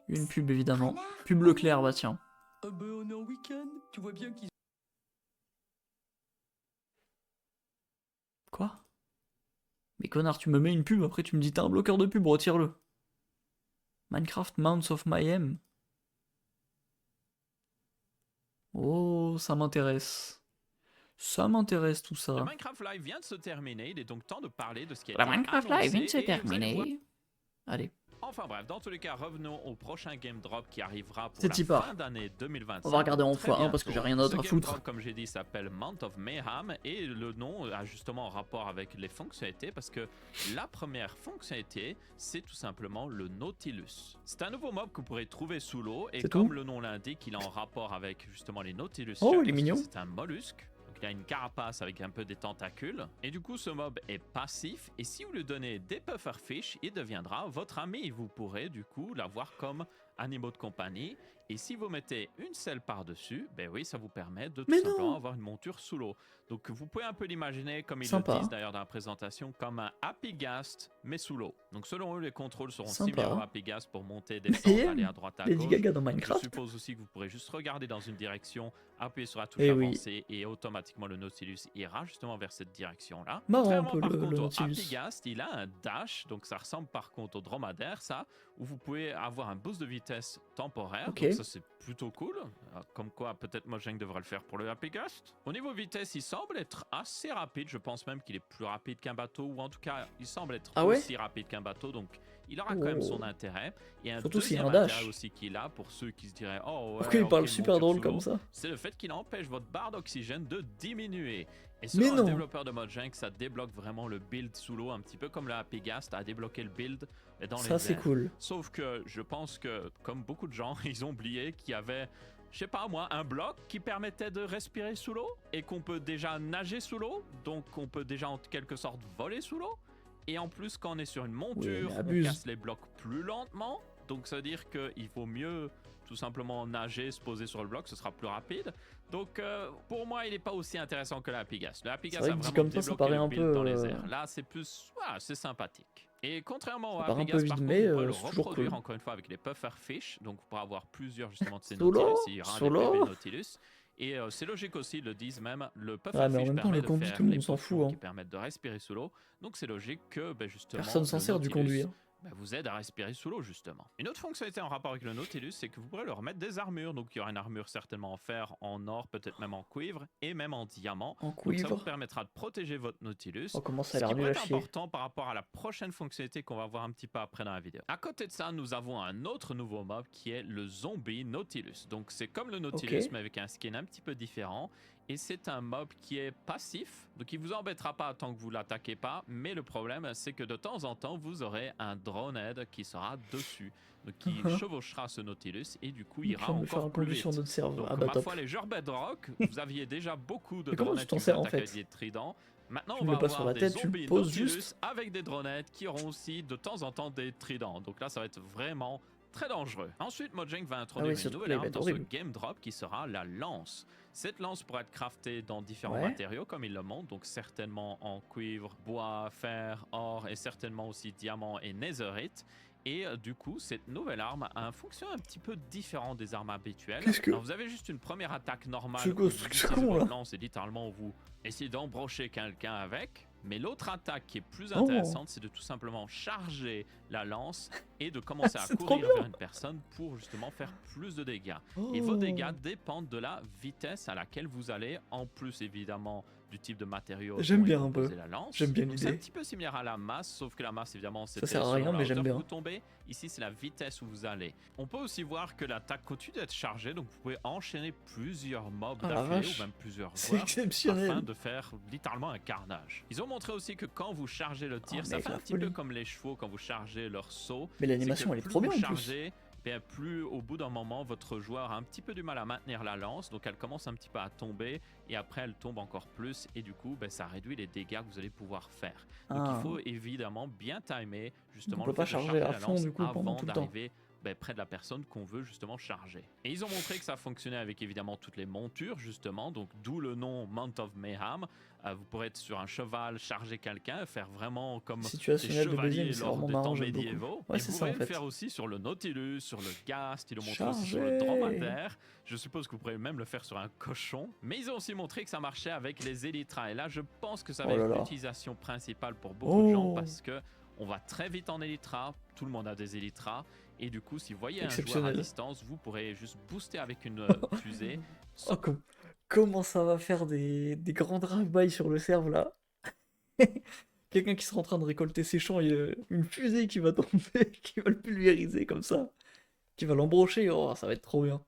Une pub évidemment. Pub Leclerc, bah tiens. Ah ben on est en week-end, tu vois bien qu'ils... Quoi? Mais connard, tu me mets une pub, après tu me dis t'as un bloqueur de pub, retire-le. Minecraft Mounts of Mayhem. Oh, ça m'intéresse. Ça m'intéresse tout Le ça. Minecraft Live vient de se terminer, il est donc temps de parler de ce qui a La été Minecraft Live vient de se annoncé, et vous allez voir- terminer. Allez, Enfin bref, dans tous les cas, revenons au prochain Game Drop qui arrivera pour C'est la y part. fin d'année 2025. on va regarder en Très x1 parce que bientôt. j'ai rien d'autre à Ce Game foutre. Drop, comme j'ai dit, s'appelle Month of Mayhem et le nom a justement un rapport avec les fonctionnalités parce que la première fonctionnalité, c'est tout simplement le Nautilus. C'est un nouveau mob que vous pourrez trouver sous l'eau et C'est comme tout le nom l'indique, il est en rapport avec justement les Nautilus. Oh, Sharks, il est parce que mignon. C'est un mollusque. Il a une carapace avec un peu des tentacules. Et du coup, ce mob est passif. Et si vous lui donnez des pufferfish, il deviendra votre ami. Et vous pourrez du coup l'avoir comme animaux de compagnie. Et si vous mettez une selle par-dessus, ben oui, ça vous permet de tout Mais simplement non. avoir une monture sous l'eau. Donc vous pouvez un peu l'imaginer, comme ils Sympa. le disent d'ailleurs dans la présentation, comme un Happy Ghast, mais sous l'eau. Donc selon eux, les contrôles seront Sympa. similaires au Happy Ghast pour monter, descendre, aller à droite, à Lady gauche. Gaga dans Donc, Minecraft. je suppose aussi que vous pourrez juste regarder dans une direction, appuyer sur la touche Eh oui. avancée et automatiquement le Nautilus ira justement vers cette direction-là. Marrant un Contrairement peu par le contre au Nautilus. Happy Ghast, il a un dash, donc ça ressemble par contre au dromadaire, ça, où vous pouvez avoir un boost de vitesse temporaire. Ok. Donc ça c'est plutôt cool. Comme quoi peut-être Mojang devrait le faire pour le Happy Ghast. Au niveau vitesse, il semble être assez rapide. Je pense même qu'il est plus rapide qu'un bateau, ou en tout cas il semble être Ah ouais aussi rapide qu'un bateau. Donc il aura quand même son Oh. intérêt. Et un Surtout s'il y a deuxième un intérêt dash. aussi qu'il a pour ceux qui se diraient oh ouais, Pourquoi il ok, parle une super monture drôle sous comme l'eau, ça? c'est le fait qu'il empêche votre barre d'oxygène de diminuer. Et Mais selon non. le développeur de Mojang, ça débloque vraiment le build sous l'eau, un petit peu comme le Happy Ghast a débloqué le build dans les Ça c'est airs. cool. Sauf que je pense que, comme beaucoup de gens, ils ont oublié qu'il y avait, je sais pas moi, un bloc qui permettait de respirer sous l'eau et qu'on peut déjà nager sous l'eau, donc on peut déjà en quelque sorte voler sous l'eau. Et en plus, quand on est sur une monture, mais on abuse. casse les blocs plus lentement. Donc ça veut dire qu'il vaut mieux tout simplement nager, se poser sur le bloc, ce sera plus rapide. Donc pour moi, il n'est pas aussi intéressant que le Happy Ghast. Le Happy C'est Ghast vrai a que dit vraiment comme ça débloqué paraît le un build peu, dans les airs. Là, c'est plus, voilà, c'est sympathique. Et contrairement au Ça paraît Happy un peu Ghast, par vide, contre, mais, vous pourrez le c'est toujours reproduire cool. encore une fois avec les pufferfish. Donc vous pourrez avoir plusieurs justement de ces Sous l'eau, Nautilus. Il y aura un sous des bébés l'eau. Nautilus. Et c'est logique aussi, ils le disent même, le Ah, pufferfish mais en même temps, permet le de conduit, faire tout le les monde s'en potions fout, hein. qui permettent de respirer sous l'eau. Donc c'est logique que justement Personne s'en le sert du Nautilus, conduire. vous aide à respirer sous l'eau justement. Une autre fonctionnalité en rapport avec le Nautilus, c'est que vous pourrez leur mettre des armures. Donc il y aura une armure certainement en fer, en or, peut-être même en cuivre et même en diamant. En Donc ça vous cuivre. permettra de protéger votre Nautilus. Oh, comment ça a Ce l'air qui nul pourrait à être chier. important par rapport à la prochaine fonctionnalité qu'on va voir un petit peu après dans la vidéo. À côté de ça, nous avons un autre nouveau mob qui est le Zombie Nautilus. Donc c'est comme le Nautilus Ok. mais avec un skin un petit peu différent. Et c'est un mob qui est passif, donc il vous embêtera pas tant que vous l'attaquez pas, mais le problème c'est que de temps en temps vous aurez un dronehead qui sera dessus, donc qui chevauchera ce Nautilus et du coup Il ira vient de me faire encore un plus conduit vite. sur notre serveur. Donc Ah bah ma top. foi les joueurs Bedrock, vous aviez déjà beaucoup de Mais comment tu droneheads t'en qui vous sers, en attaquaient avec fait? des tridents. Maintenant Tu on le va mets pas sur avoir la des tête, tu le zombies poses Nautilus juste. avec des droneheads qui auront aussi de temps en temps des tridents. Donc là ça va être vraiment très dangereux. Ensuite, Mojang va introduire ce une truc-là, nouvelle il va arme être dans ce horrible. game drop qui sera la lance. Cette lance pourra être craftée dans différents Ouais. matériaux comme il le montre, donc certainement en cuivre, bois, fer, or et certainement aussi diamant et netherite. Et du coup, cette nouvelle arme a un fonctionnement un petit peu différent des armes habituelles. Qu'est-ce que- Alors, vous avez juste une première attaque normale C'est où quoi vous ce truc utilisez con, votre là? lance et littéralement vous essayez d'embrocher quelqu'un avec. Mais l'autre attaque qui est plus Oh. intéressante, c'est de tout simplement charger la lance et de commencer à C'est trop courir bien. vers une personne pour justement faire plus de dégâts. Et vos Oh. dégâts dépendent de la vitesse à laquelle vous allez, en plus évidemment du type de matériaux. J'aime dont est bien un peu. composée la lance. J'aime bien Donc, c'est un l'idée. petit peu similaire à la masse, sauf que la masse évidemment c'était sert à selon rien, la mais j'aime hauteur bien. que vous tombez. Ici c'est la vitesse où vous allez. On peut aussi voir que l'attaque continue d'être chargée, donc vous pouvez enchaîner plusieurs mobs Ah la d'affilée vache. ou même plusieurs C'est joueurs exceptionnel. afin de faire littéralement un carnage. Ils ont montré aussi que quand vous chargez le tir, Oh, ça mec, fait un la petit peu folie. comme les chevaux quand vous chargez leur saut. Mais l'animation, C'est que elle est plus trop bien vous en plus. chargez, bien, plus au bout d'un moment, votre joueur a un petit peu du mal à maintenir la lance, donc elle commence un petit peu à tomber, et après elle tombe encore plus, et du coup, ça réduit les dégâts que vous allez pouvoir faire. Donc Ah. il faut évidemment bien timer justement On peut le pas fait de charger à la fond, lance du coup, pendant avant tout le temps. d'arriver près de la personne qu'on veut justement charger. Et ils ont montré que ça fonctionnait avec évidemment toutes les montures justement, donc d'où le nom Mount of Mayhem. Vous pourrez être sur un cheval, charger quelqu'un, faire vraiment comme des Situationnel de baiser, chevaliers mais c'est lors vraiment des marrant, temps j'aime beaucoup. médiévaux. Ouais, Et c'est vous ça en pouvez le fait. faire aussi sur le Nautilus, sur le Ghast, ils l'ont montré aussi sur le Charger. dromadaire. Je suppose que vous pourrez même le faire sur un cochon. Mais ils ont aussi montré que ça marchait avec les Elytras. Et là, je pense que ça va Oh là être là. l'utilisation principale pour beaucoup de gens Oh. parce que on va très vite en Elytra. Tout le monde a des Elytras. Et du coup, si vous voyez un joueur à Exceptionnel. distance, vous pourrez juste booster avec une fusée. Oh, comment ça va faire des grands drive-by sur le serve là? Quelqu'un qui sera en train de récolter ses champs, il y a une fusée qui va tomber, qui va le pulvériser comme ça, qui va l'embrocher. Oh, ça va être trop bien.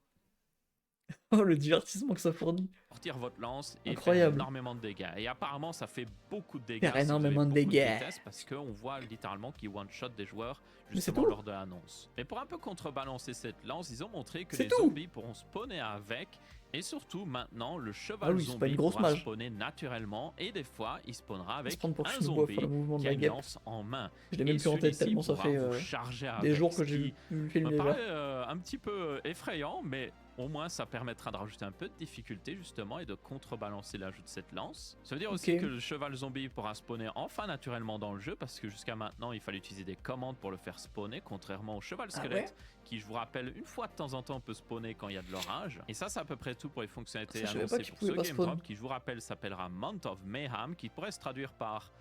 Oh, le divertissement que ça fournit. Sortir votre lance et faire Incroyable. énormément de dégâts. Et apparemment, ça fait beaucoup de dégâts. Faire si vous avez énormément de beaucoup dégâts. vitesse, parce qu'on voit littéralement qu'ils one-shot des joueurs Mais c'est justement tout. lors de l'annonce. Mais pour un peu contrebalancer cette lance, ils ont montré que C'est les tout. zombies pourront spawner avec. Et surtout, maintenant, le cheval Ah oui, c'est pas zombie une grosse pourra mage. spawner naturellement. Et des fois, il spawnera On va se avec prendre pour un Chine-Bois, zombie faire le mouvement de qui a la une guêpe. lance en main. Je l'ai Et même plus en tête celui-ci tellement ça pourra fait vous charger des avec, jours que ce j'ai qui vu le film me déjà. paraît un petit peu effrayant, mais au moins ça permettra de rajouter un peu de difficulté justement et de contrebalancer l'ajout de cette lance. Ça veut dire aussi Ok. que le cheval zombie pourra spawner enfin naturellement dans le jeu parce que jusqu'à maintenant il fallait utiliser des commandes pour le faire spawner, contrairement au cheval Ah ouais? squelette qui, je vous rappelle, une fois de temps en temps peut spawner quand il y a de l'orage. Et ça c'est à peu près tout pour les fonctionnalités Ça, je savais pas annoncées qu'il pour pouvait ce pas game spawn. drop qui, je vous rappelle, s'appellera Mount of Mayhem, qui pourrait se traduire par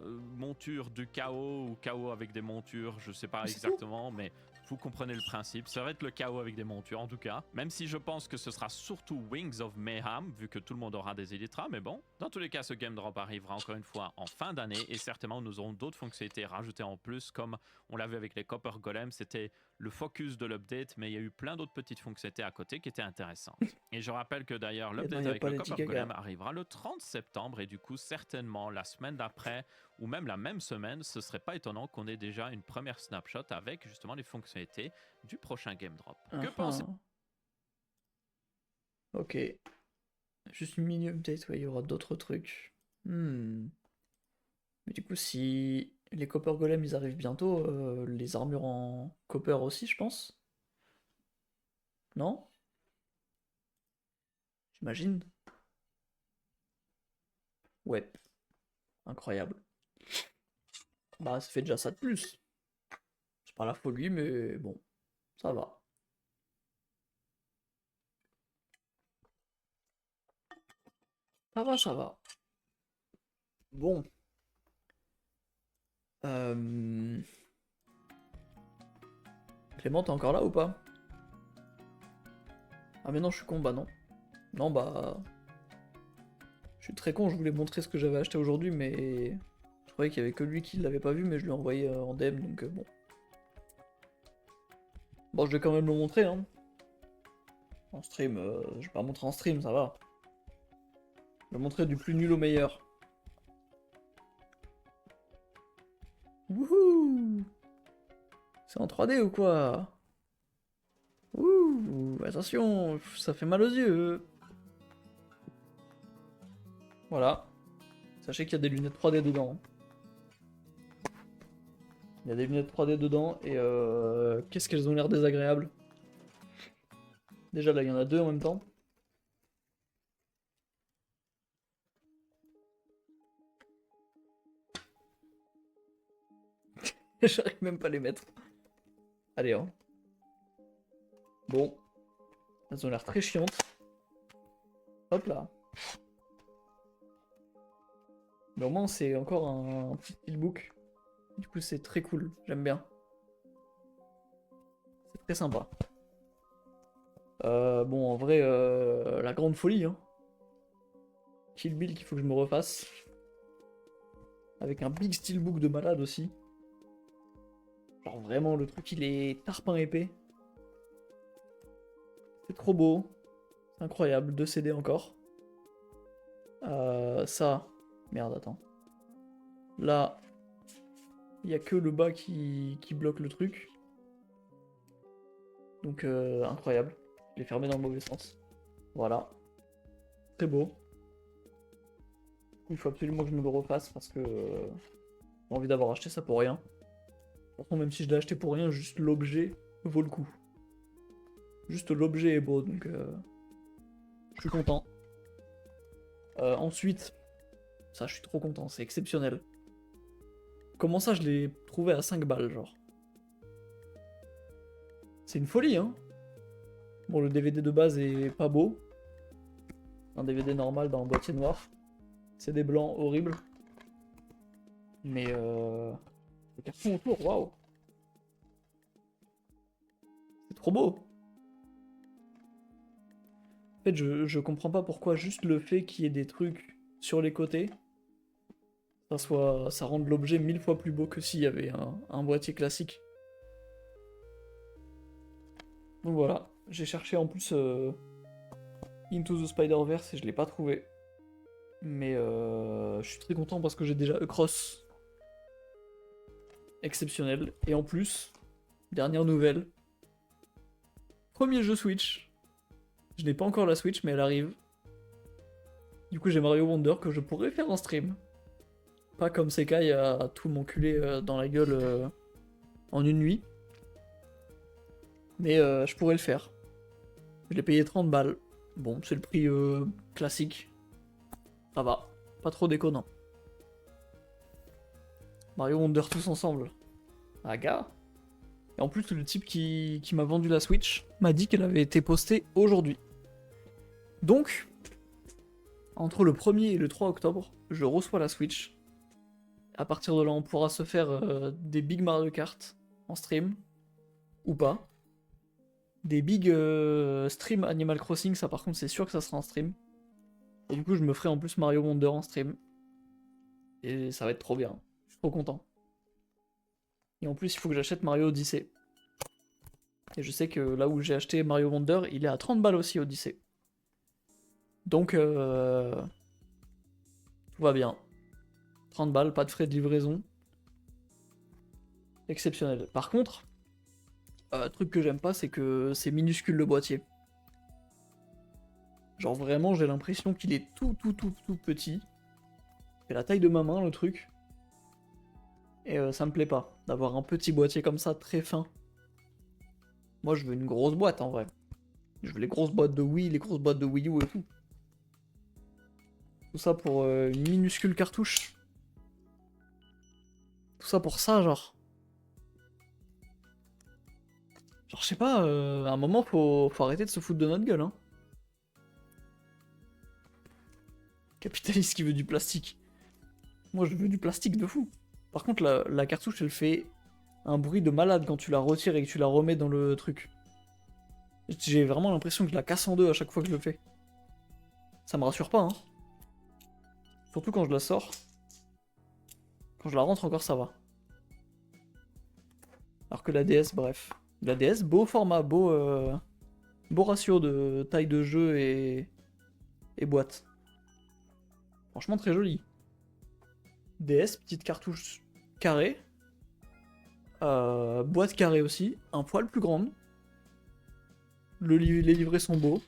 monture du chaos ou chaos avec des montures, je sais pas C'est tout. exactement, mais vous comprenez le principe. Ça va être le chaos avec des montures en tout cas. Même si je pense que ce sera surtout Wings of Mayhem, vu que tout le monde aura des Elytras. Mais bon, dans tous les cas, ce game drop arrivera encore une fois en fin d'année. Et certainement, nous aurons d'autres fonctionnalités rajoutées en plus. Comme on l'a vu avec les Copper Golem, c'était le focus de l'update. Mais il y a eu plein d'autres petites fonctionnalités à côté qui étaient intéressantes. Et je rappelle que d'ailleurs, non, l'update y a avec pas le Lady Copper Gaga. Golem arrivera le 30 septembre. Et du coup, certainement, la semaine d'après ou même la même semaine, ce serait pas étonnant qu'on ait déjà une première snapshot avec justement les fonctionnalités du prochain game drop. Que pensez Ok. Juste une mini update, ouais, il y aura d'autres trucs. Mais du coup, si les Copper Golem ils arrivent bientôt, les armures en copper aussi, je pense. Non? J'imagine. Ouais. Incroyable. Bah, ça fait déjà ça de plus. C'est pas la folie, mais bon, ça va. Ça va, ça va. Bon. Clément, t'es encore là ou pas? Ah mais non, je suis con, bah non. Non, bah... Je suis très con, je voulais montrer ce que j'avais acheté aujourd'hui, mais... Je croyais qu'il y avait que lui qui l'avait pas vu, mais je lui ai envoyé en DM, donc bon. Bon, je vais quand même le montrer, hein. En stream, je vais pas montrer en stream, ça va. Je vais montrer du plus nul au meilleur. Wouhou! C'est en 3D ou quoi? Ouh, attention, ça fait mal aux yeux. Voilà. Sachez qu'il y a des lunettes 3D dedans. Il y a des lunettes 3D dedans et qu'est-ce qu'elles ont l'air désagréables. Déjà là, il y en a deux en même temps. J'arrive même pas à les mettre. Allez, hein. Bon. Elles ont l'air très chiantes. Hop là. Mais au moins, c'est encore un petit steelbook. Du coup, c'est très cool. J'aime bien. C'est très sympa. Bon, en vrai, la grande folie, hein. Kill Bill qu'il faut que je me refasse. Avec un big steelbook de malade aussi. Genre vraiment, le truc, il est tarpin épais. C'est trop beau. C'est incroyable. 2 CD encore. Ça. Merde, attends. Là, il n'y a que le bas qui bloque le truc. Donc, incroyable. Je l'ai fermé dans le mauvais sens. Voilà. Très beau. Il faut absolument que je me le refasse parce que j'ai envie d'avoir acheté ça pour rien. De toute façon, même si je l'ai acheté pour rien, juste l'objet vaut le coup. Juste l'objet est beau, donc je suis content. Ensuite, ça je suis trop content, c'est exceptionnel. Comment ça je l'ai trouvé à 5 balles, genre? C'est une folie, hein? Bon, le DVD de base est pas beau. Un DVD normal dans un boîtier noir. C'est des blancs horribles. Mais le carton autour, waouh! C'est trop beau! En fait, je comprends pas pourquoi juste le fait qu'il y ait des trucs sur les côtés, ça rende l'objet 1000 fois plus beau que s'il y avait un boîtier classique. Donc voilà, j'ai cherché en plus Into the Spider-Verse et je l'ai pas trouvé. Mais je suis très content parce que j'ai déjà Across. Exceptionnel. Et en plus, dernière nouvelle. Premier jeu Switch. Je n'ai pas encore la Switch, mais elle arrive. Du coup, j'ai Mario Wonder que je pourrais faire en stream. Pas comme Sekai à tout m'enculer dans la gueule en une nuit. Mais je pourrais le faire. Je l'ai payé 30 balles. Bon, c'est le prix classique. Ça va. Pas trop déconnant. Mario Wonder tous ensemble. Ah gars. Et en plus, le type qui m'a vendu la Switch m'a dit qu'elle avait été postée aujourd'hui. Donc, entre le 1er et le 3 octobre, je reçois la Switch. À partir de là, on pourra se faire des Big Mario Kart en stream. Ou pas. Des big stream Animal Crossing, ça par contre c'est sûr que ça sera en stream. Et du coup je me ferai en plus Mario Wonder en stream. Et ça va être trop bien. Je suis trop content. Et en plus il faut que j'achète Mario Odyssey. Et je sais que là où j'ai acheté Mario Wonder, il est à 30 balles aussi Odyssey. Donc tout va bien. 30 balles, pas de frais de livraison. Exceptionnel. Par contre, truc que j'aime pas, c'est que c'est minuscule le boîtier. Genre vraiment, j'ai l'impression qu'il est tout petit. C'est la taille de ma main le truc. Et ça me plaît pas d'avoir un petit boîtier comme ça, très fin. Moi je veux une grosse boîte en vrai. Je veux les grosses boîtes de Wii, les grosses boîtes de Wii U et tout. Tout ça pour une minuscule cartouche. Tout ça pour ça, genre. Genre, je sais pas, à un moment, faut arrêter de se foutre de notre gueule, hein. Capitaliste qui veut du plastique. Moi, je veux du plastique de fou. Par contre, la cartouche, elle fait un bruit de malade quand tu la retires et que tu la remets dans le truc. J'ai vraiment l'impression que je la casse en deux à chaque fois que je le fais. Ça me rassure pas, hein. Surtout quand je la sors. Quand je la rentre encore, ça va. Alors que la DS, bref. La DS, beau format, beau ratio de taille de jeu et boîte. Franchement très joli. DS, petite cartouche carrée. Boîte carrée aussi, un poil plus grande. Les livrets sont beaux.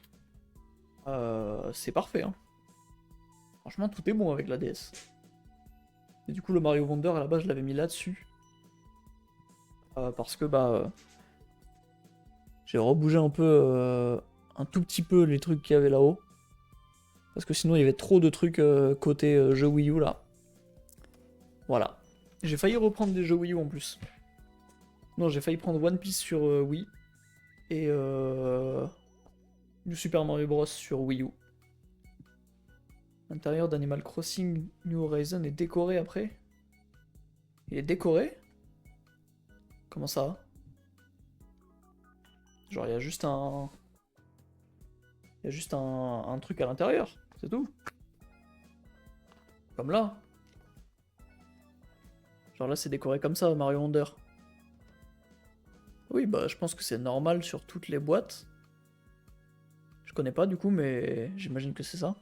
C'est parfait. Hein. Franchement tout est bon avec la DS. Et du coup le Mario Wonder à la base je l'avais mis là-dessus. Parce que j'ai rebougé un peu, un tout petit peu les trucs qu'il y avait là-haut. Parce que sinon il y avait trop de trucs côté jeu Wii U là. Voilà. J'ai failli reprendre des jeux Wii U en plus. Non, j'ai failli prendre One Piece sur Wii. Et du Super Mario Bros sur Wii U. L'intérieur d'Animal Crossing New Horizon est décoré après. Il est décoré? Comment ça? Genre il y a juste un... Il y a juste un truc à l'intérieur, c'est tout. Comme là. Genre là c'est décoré comme ça, Mario Wonder. Oui, bah je pense que c'est normal sur toutes les boîtes. Je connais pas du coup, mais j'imagine que c'est ça.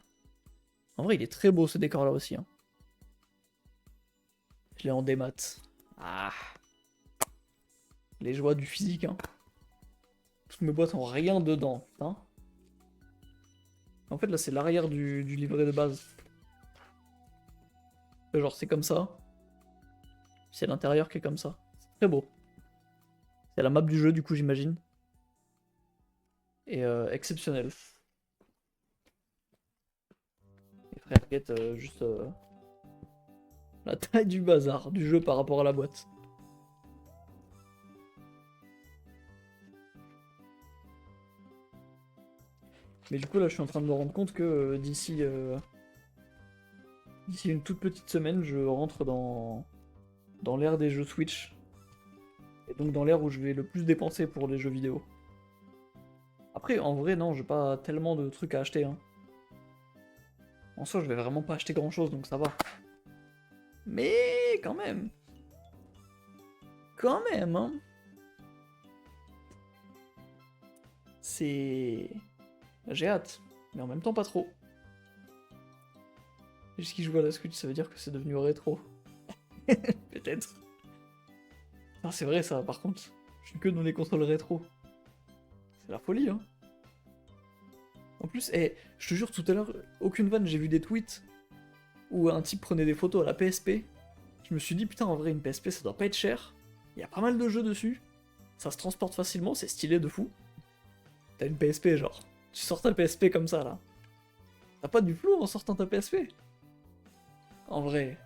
En vrai, il est très beau ce décor là aussi. Hein. Je l'ai en démat. Ah. Les joies du physique. Hein. Toutes mes boîtes ont rien dedans. Putain. En fait, là, c'est l'arrière du livret de base. Genre, c'est comme ça. C'est l'intérieur qui est comme ça. C'est très beau. C'est la map du jeu, du coup, j'imagine. Et exceptionnel. Les frères Get, juste la taille du bazar du jeu par rapport à la boîte. Mais du coup, là, je suis en train de me rendre compte que d'ici une toute petite semaine, je rentre dans l'ère des jeux Switch. Et donc dans l'ère où je vais le plus dépenser pour les jeux vidéo. Après, en vrai, non, j'ai pas tellement de trucs à acheter. Hein. En soi, je vais vraiment pas acheter grand chose, donc ça va. Mais quand même. Quand même, hein. C'est... J'ai hâte, mais en même temps pas trop. Jusqu'il joue à la Switch, ça veut dire que c'est devenu rétro. Peut-être. Ah, c'est vrai ça, par contre. Je suis que dans les consoles rétro. C'est la folie, hein. En plus, je te jure, tout à l'heure, aucune vanne, j'ai vu des tweets où un type prenait des photos à la PSP. Je me suis dit, putain, en vrai, une PSP, ça doit pas être cher. Il y a pas mal de jeux dessus. Ça se transporte facilement, c'est stylé de fou. T'as une PSP, genre. Tu sors ta PSP comme ça, là. T'as pas du flou en sortant ta PSP? En vrai.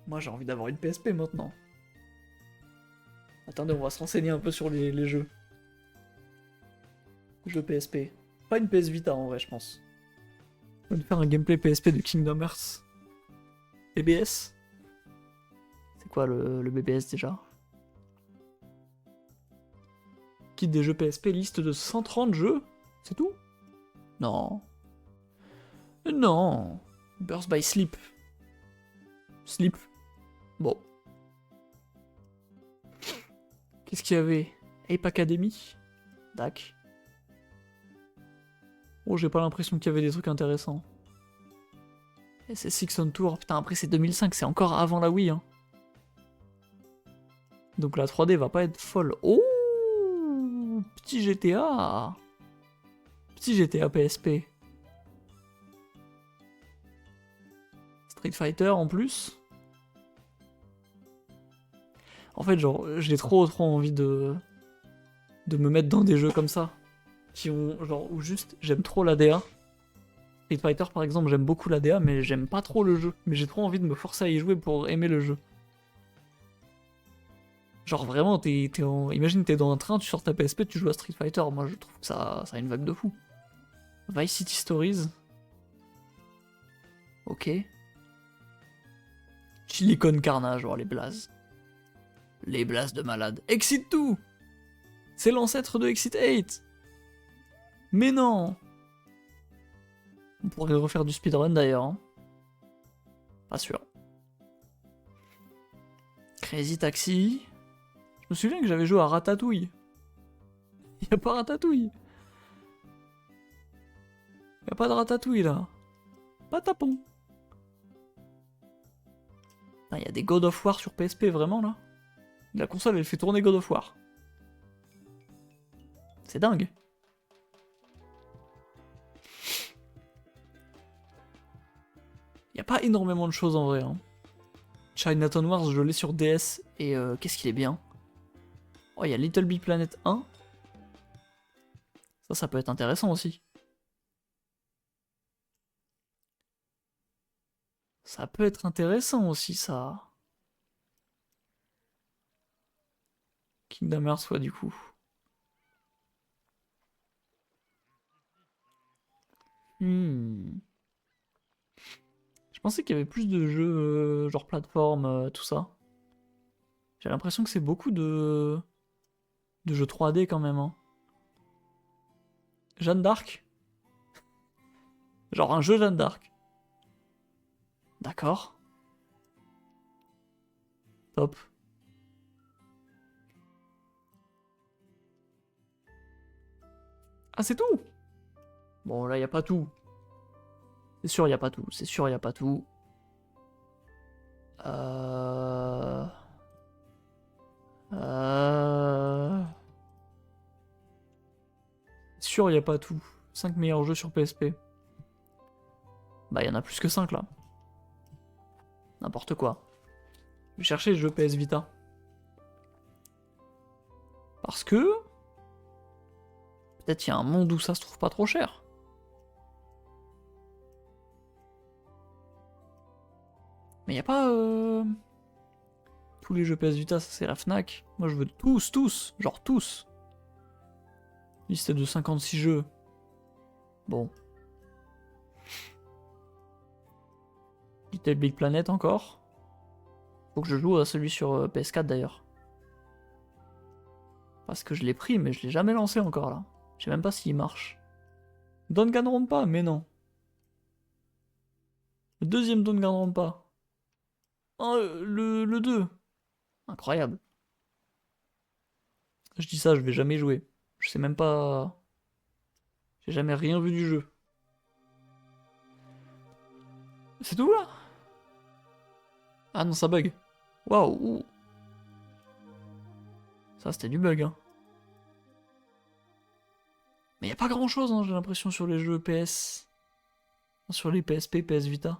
Moi, j'ai envie d'avoir une PSP maintenant. Attendez, on va se renseigner un peu sur les jeux. Jeux PSP. Pas une PS Vita, en vrai, je pense. On va faire un gameplay PSP de Kingdom Hearts. BBS? C'est quoi le BBS déjà? Kit des jeux PSP, liste de 130 jeux? C'est tout? Non. Non. Burst by Sleep. Sleep. Bon. Qu'est-ce qu'il y avait? Ape Academy? Dac. Oh, j'ai pas l'impression qu'il y avait des trucs intéressants. SS6 on Tour, putain, après c'est 2005, c'est encore avant la Wii, hein. Donc la 3D va pas être folle. Oh, petit GTA. Petit GTA PSP. Street Fighter en plus. En fait, genre, j'ai trop envie de me mettre dans des jeux comme ça. Qui ont, genre, où juste, j'aime trop l'ADA. Street Fighter, par exemple, j'aime beaucoup l'ADA, mais j'aime pas trop le jeu. Mais j'ai trop envie de me forcer à y jouer pour aimer le jeu. Genre, vraiment, imagine, t'es dans un train, tu sors ta PSP, tu joues à Street Fighter. Moi, je trouve que ça a une vague de fou. Vice City Stories. Ok. Silicon Carnage, genre les blazes. Les blazes de malade. Exit 2! C'est l'ancêtre de Exit 8! Mais non! On pourrait refaire du speedrun d'ailleurs. Hein. Pas sûr. Crazy Taxi. Je me souviens que j'avais joué à Ratatouille. Y'a pas Ratatouille. Y'a pas de Ratatouille là. Pas tapon. Ah, y'a des God of War sur PSP vraiment là. La console elle fait tourner God of War. C'est dingue. Y a pas énormément de choses en vrai. Hein. Chinatown Wars, je l'ai sur DS et qu'est-ce qu'il est bien. Oh, il y a Little Big Planet 1. Ça peut être intéressant aussi. Ça peut être intéressant aussi, ça. Kingdom Hearts, ouais, du coup. Je pensais qu'il y avait plus de jeux genre plateforme, tout ça. J'ai l'impression que c'est beaucoup de jeux 3D quand même. Hein. Jeanne d'Arc. Genre un jeu Jeanne d'Arc. D'accord. Top. Ah, c'est tout? Bon, là, y a pas tout. C'est sûr, y a pas tout. C'est sûr, y a pas tout. C'est sûr, y a pas tout. 5 meilleurs jeux sur PSP. Bah, y en a plus que 5 là. N'importe quoi. Je vais chercher les jeux PS Vita. Parce que... peut-être il y a un monde où ça se trouve pas trop cher. Mais il y a pas... tous les jeux PS Vita, ça c'est la Fnac. Moi je veux tous, genre tous. Liste de 56 jeux. Bon. Little Big Planet encore. Faut que je joue à celui sur PS4 d'ailleurs. Parce que je l'ai pris, mais je l'ai jamais lancé encore là. Je sais même pas s'il marche. Danganronpa, mais non. Le deuxième Danganronpa. Oh, le 2. Incroyable. Je dis ça, je vais jamais jouer. Je sais même pas... J'ai jamais rien vu du jeu. C'est tout là? Ah non, ça bug. Waouh. Ça c'était du bug, hein. Mais y a pas grand chose, hein, j'ai l'impression, sur les jeux PS. Sur les PSP, PS Vita.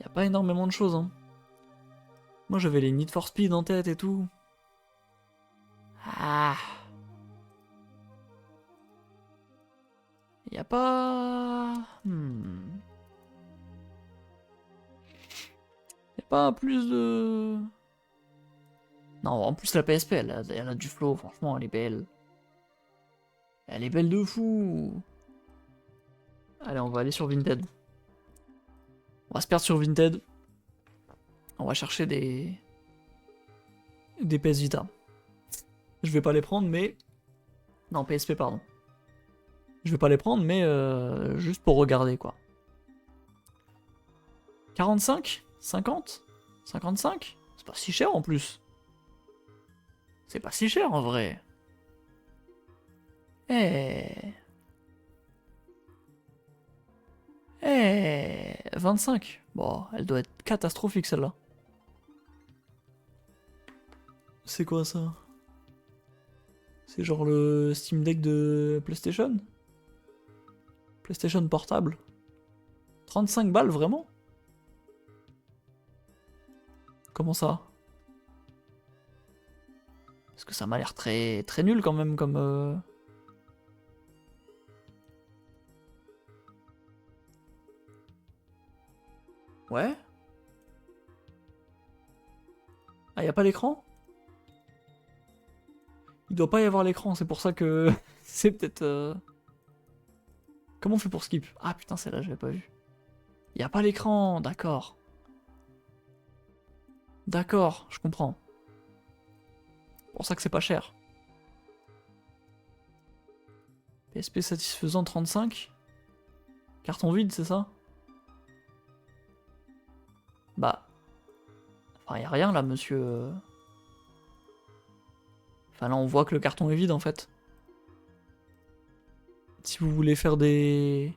Y a pas énormément de choses, hein. Moi j'avais les Need for Speed en tête et tout. Ah. Y a pas... Y a pas plus de... Non, en plus la PSP, elle a du flow, franchement, elle est belle. Elle est belle de fou. Allez, on va aller sur Vinted. On va se perdre sur Vinted. On va chercher des PS Vita. Je vais pas les prendre, mais... Non, PSP, pardon. Je vais pas les prendre, mais juste pour regarder, quoi. 45 50 55 C'est pas si cher, en plus. C'est pas si cher, en vrai. Eh... 25. Bon, elle doit être catastrophique, celle-là. C'est quoi, ça? C'est genre le Steam Deck de PlayStation? PlayStation portable? 35 balles, vraiment? Comment ça? Parce que ça m'a l'air très, très nul quand même comme... Ouais? Ah, y a pas l'écran? Il doit pas y avoir l'écran, c'est pour ça que... c'est peut-être... Comment on fait pour skip? Ah putain, celle-là, je l'avais pas vue. Y a pas l'écran, d'accord. D'accord, je comprends. C'est pour ça que c'est pas cher. PSP satisfaisant 35. Carton vide, c'est ça? Bah... Enfin, y a rien là, monsieur... Enfin, là, on voit que le carton est vide, en fait. Si vous voulez faire des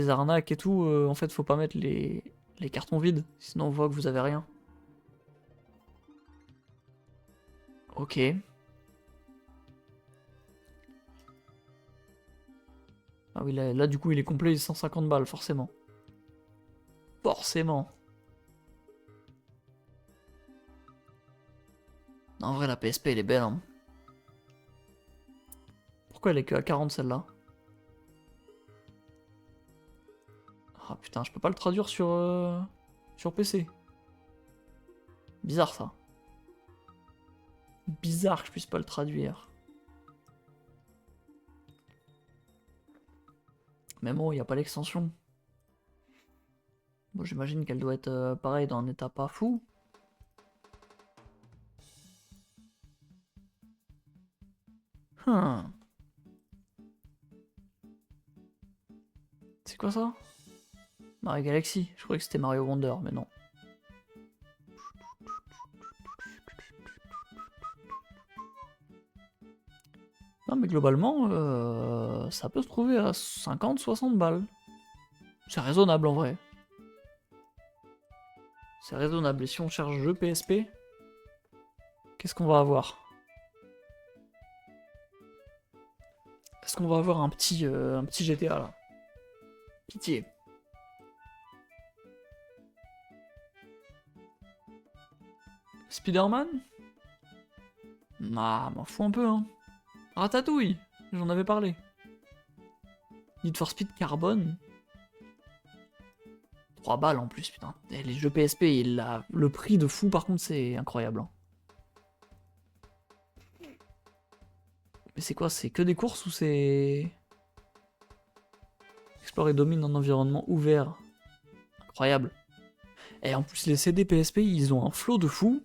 arnaques et tout, en fait, faut pas mettre les cartons vides. Sinon, on voit que vous avez rien. Ok. Ah oui, là, du coup, il est complet, il est 150 balles, forcément. Forcément. En vrai, la PSP, elle est belle, hein. Pourquoi elle est que à 40, celle-là? Ah putain, je peux pas le traduire sur PC. Bizarre, ça. Bizarre que je puisse pas le traduire. Mais bon, il n'y a pas l'extension. Bon, j'imagine qu'elle doit être pareil dans un état pas fou. C'est quoi ça? Mario Galaxy. Je croyais que c'était Mario Wonder, mais non. Non, mais globalement, ça peut se trouver à 50-60 balles. C'est raisonnable en vrai. C'est raisonnable. Et si on cherche jeu PSP, qu'est-ce qu'on va avoir? Est-ce qu'on va avoir un petit GTA là? Pitié. Spider-Man? Ah, m'en fous un peu, hein. Ratatouille, j'en avais parlé. Need for Speed Carbone. 3 balles en plus, putain. Et les jeux PSP, le prix de fou, par contre, c'est incroyable. Hein. Mais c'est quoi? C'est que des courses ou c'est... Explore et domine un environnement ouvert. Incroyable. Et en plus, les CD PSP, ils ont un flow de fou.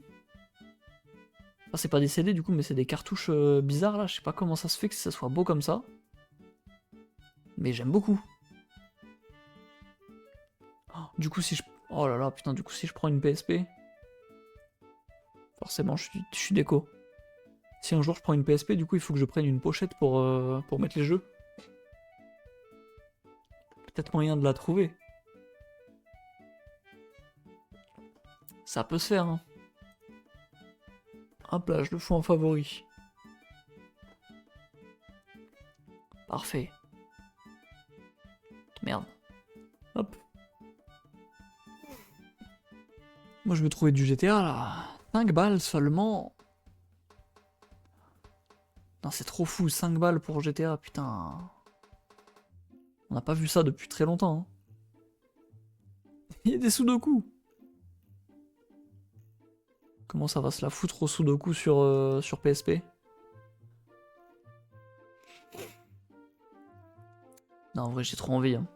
Enfin, c'est pas des CD du coup, mais c'est des cartouches bizarres là. Je sais pas comment ça se fait que ça soit beau comme ça. Mais j'aime beaucoup. Oh, du coup, si je... Oh là là, putain, du coup, si je prends une PSP... Forcément, je suis déco. Si un jour je prends une PSP, du coup, il faut que je prenne une pochette pour mettre les jeux. Peut-être moyen de la trouver. Ça peut se faire, hein. Hop là, je le fous en favori. Parfait. Merde. Hop. Moi, je vais trouver du GTA, là. 5 balles seulement. Non, c'est trop fou, 5 balles pour GTA, putain. On n'a pas vu ça depuis très longtemps. Hein. Il y a des sudoku. Comment ça va se la foutre au sudoku sur PSP? Non, en vrai, j'ai trop envie. Hein.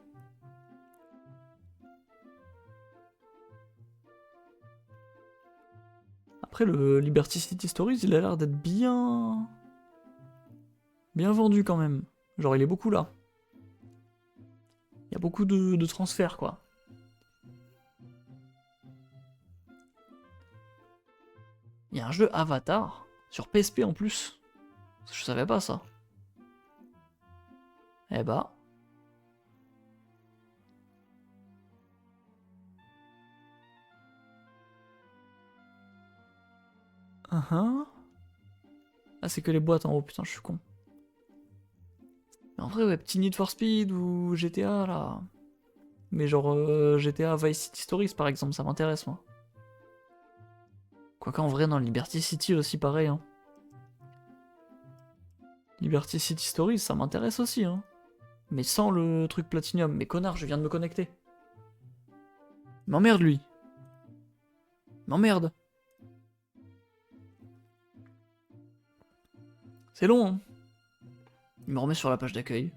Après, le Liberty City Stories, il a l'air d'être bien... bien vendu quand même. Genre, il est beaucoup là. Il y a beaucoup de transferts, quoi. Il y a un jeu Avatar sur PSP en plus. Je savais pas ça. Eh bah. Ah, c'est que les boîtes en haut, putain, je suis con. Mais en vrai, ouais, petit Need for Speed ou GTA là. Mais genre GTA Vice City Stories par exemple, ça m'intéresse moi. Quoique en vrai, dans Liberty City aussi, pareil. Hein. Liberty City Stories, ça m'intéresse aussi. Hein. Mais sans le truc Platinum. Mais connard, je viens de me connecter. M'emmerde lui. M'emmerde. C'est long, hein. Il me remet sur la page d'accueil.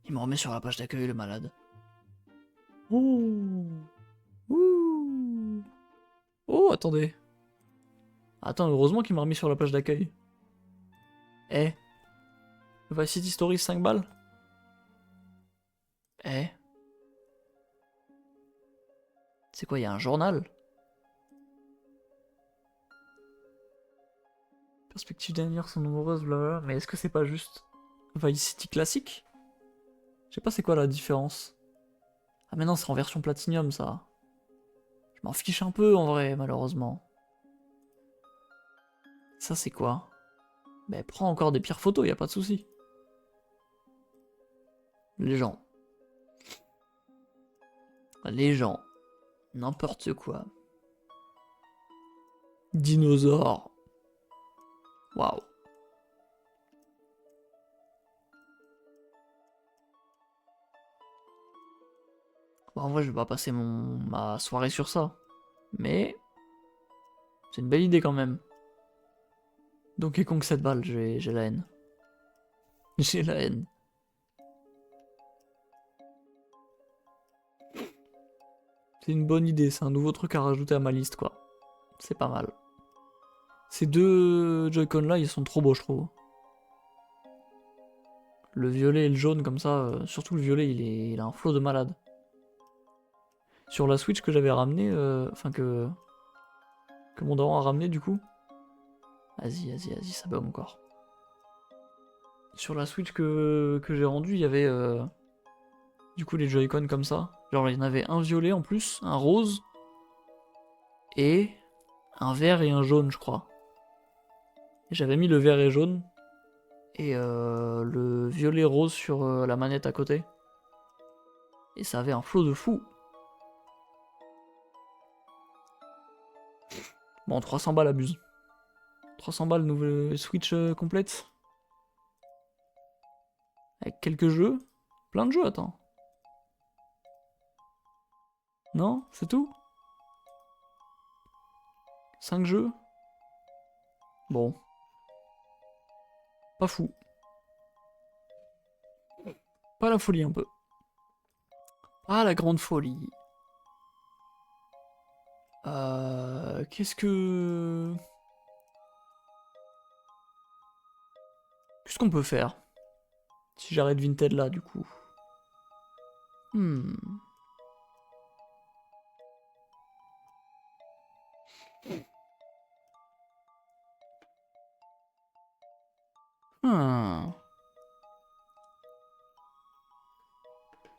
Il me remet sur la page d'accueil, le malade. Oh. Ouh. Oh, attendez. Attends, heureusement qu'il m'a remis sur la page d'accueil. Eh. Vice City Stories 5 balles. Eh. C'est quoi, il y a un journal? Perspectives d'avenir sont nombreuses, blablabla. Mais est-ce que c'est pas juste Vice City classique? Je sais pas c'est quoi la différence. Ah mais non, c'est en version Platinum ça. Je m'en fiche un peu en vrai, malheureusement. Ça c'est quoi? Mais prends encore des pires photos, y a pas de souci. Les gens. Les gens. N'importe quoi. Dinosaures. Waouh. Bon, en vrai, je vais pas passer ma soirée sur ça. Mais... c'est une belle idée quand même. Donkey Kong 7 balles, j'ai la haine. J'ai la haine. C'est une bonne idée, c'est un nouveau truc à rajouter à ma liste, quoi. C'est pas mal. Ces deux Joy-Con là, ils sont trop beaux, je trouve. Le violet et le jaune, comme ça, surtout le violet, il a un flow de malade. Sur la Switch que j'avais ramené, enfin que mon daron a ramené du coup. Vas-y, ça bug encore. Sur la Switch que j'ai rendu, il y avait du coup les Joy-Con comme ça. Genre il y en avait un violet en plus, un rose, et un vert et un jaune je crois. Et j'avais mis le vert et jaune, et le violet rose sur la manette à côté. Et ça avait un flow de fou. Bon, 300 balles abuse. 300 balles, nouvelle Switch complète. Avec quelques jeux. Plein de jeux, attends. Non, c'est tout? 5 jeux? Bon. Pas fou. Pas la folie un peu. Ah, la grande folie. Qu'est-ce que... Qu'est-ce qu'on peut faire? Si j'arrête Vinted là, du coup. Hmm. Hmm.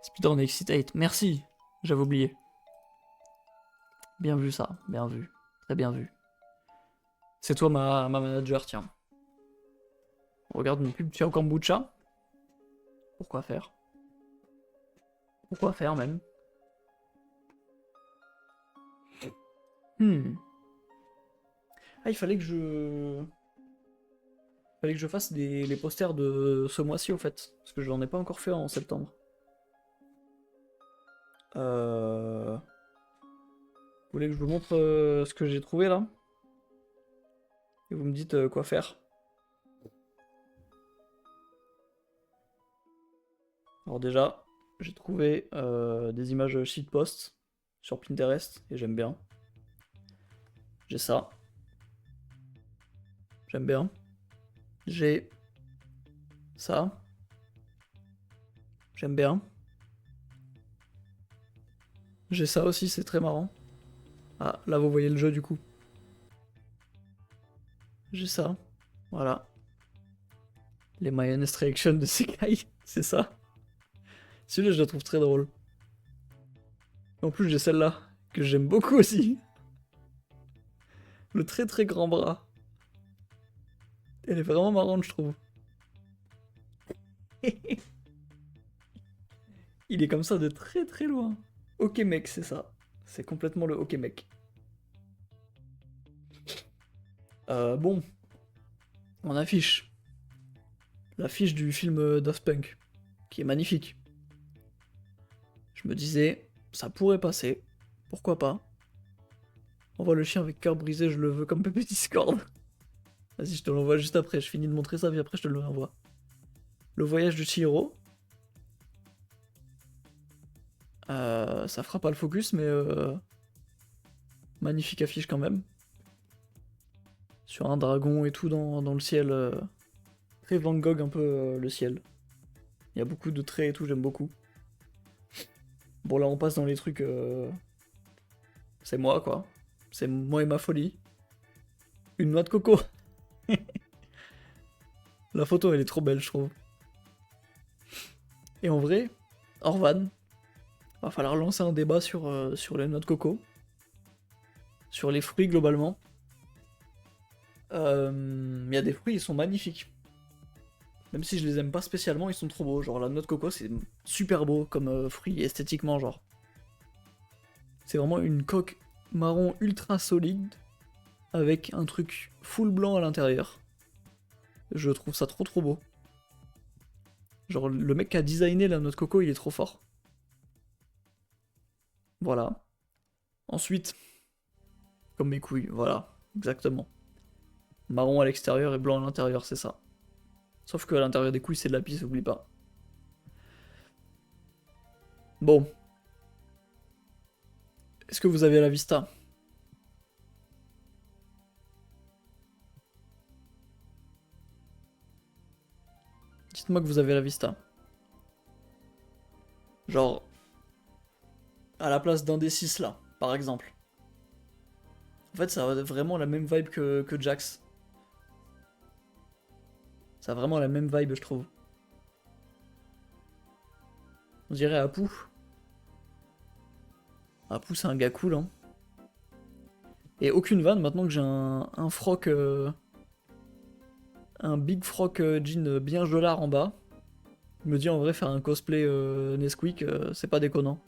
Speedrun Excitate, merci. J'avais oublié. Bien vu ça, bien vu. Très bien vu. C'est toi ma manager, tiens. Regarde une pub Ciao Kombucha. Pourquoi faire? Pourquoi faire même? Hmm. Ah, il fallait que je... Fallait que je fasse les posters de ce mois-ci, au fait. Parce que je n'en ai pas encore fait en septembre. Vous voulez que je vous montre ce que j'ai trouvé, là? Et vous me dites quoi faire. Alors déjà, j'ai trouvé des images shitpost sur Pinterest, et j'aime bien. J'ai ça. J'aime bien. J'ai ça. J'aime bien. J'ai ça aussi, c'est très marrant. Ah, là vous voyez le jeu du coup. J'ai ça. Voilà. Les mayonnaise reaction de Sekai, c'est ça. Celui-là, je la trouve très drôle. En plus, j'ai celle-là, que j'aime beaucoup aussi. Le très très grand bras. Elle est vraiment marrante, je trouve. Il est comme ça de très très loin. Ok mec, c'est ça. C'est complètement le ok mec. Bon. On affiche. L'affiche du film Daft Punk. Qui est magnifique. Je me disais, ça pourrait passer. Pourquoi pas. On voit le chien avec cœur brisé, je le veux comme Pépé Discord. Vas-y, je te l'envoie juste après. Je finis de montrer ça, puis après je te le renvoie. Le voyage de Chihiro. Ça fera pas le focus, mais magnifique affiche quand même. Sur un dragon et tout dans le ciel. Très Van Gogh un peu le ciel. Il y a beaucoup de traits et tout, j'aime beaucoup. Bon là on passe dans les trucs... C'est moi quoi. C'est moi et ma folie. Une noix de coco. La photo elle est trop belle je trouve. Et en vrai, Orvan, va falloir lancer un débat sur les noix de coco. Sur les fruits globalement. Il y a des fruits, ils sont magnifiques. Même si je les aime pas spécialement, ils sont trop beaux. Genre la noix de coco, c'est super beau comme fruit esthétiquement, genre. C'est vraiment une coque marron ultra solide avec un truc full blanc à l'intérieur. Je trouve ça trop trop beau. Genre le mec qui a designé la noix de coco, il est trop fort. Voilà. Ensuite, comme mes couilles, voilà, exactement. Marron à l'extérieur et blanc à l'intérieur, c'est ça. Sauf que à l'intérieur des couilles, c'est de la pisse, oublie pas. Bon. Est-ce que vous avez la vista? Dites-moi que vous avez la vista. Genre, à la place d'un des 6 là, par exemple. En fait, ça a vraiment la même vibe que Jax. Ça a vraiment la même vibe, je trouve. On dirait Apu. Apu, c'est un gars cool, hein. Et aucune vanne, maintenant que j'ai un froc... un big froc jean bien gelard en bas. Je me dis, en vrai, faire un cosplay Nesquik, c'est pas déconnant.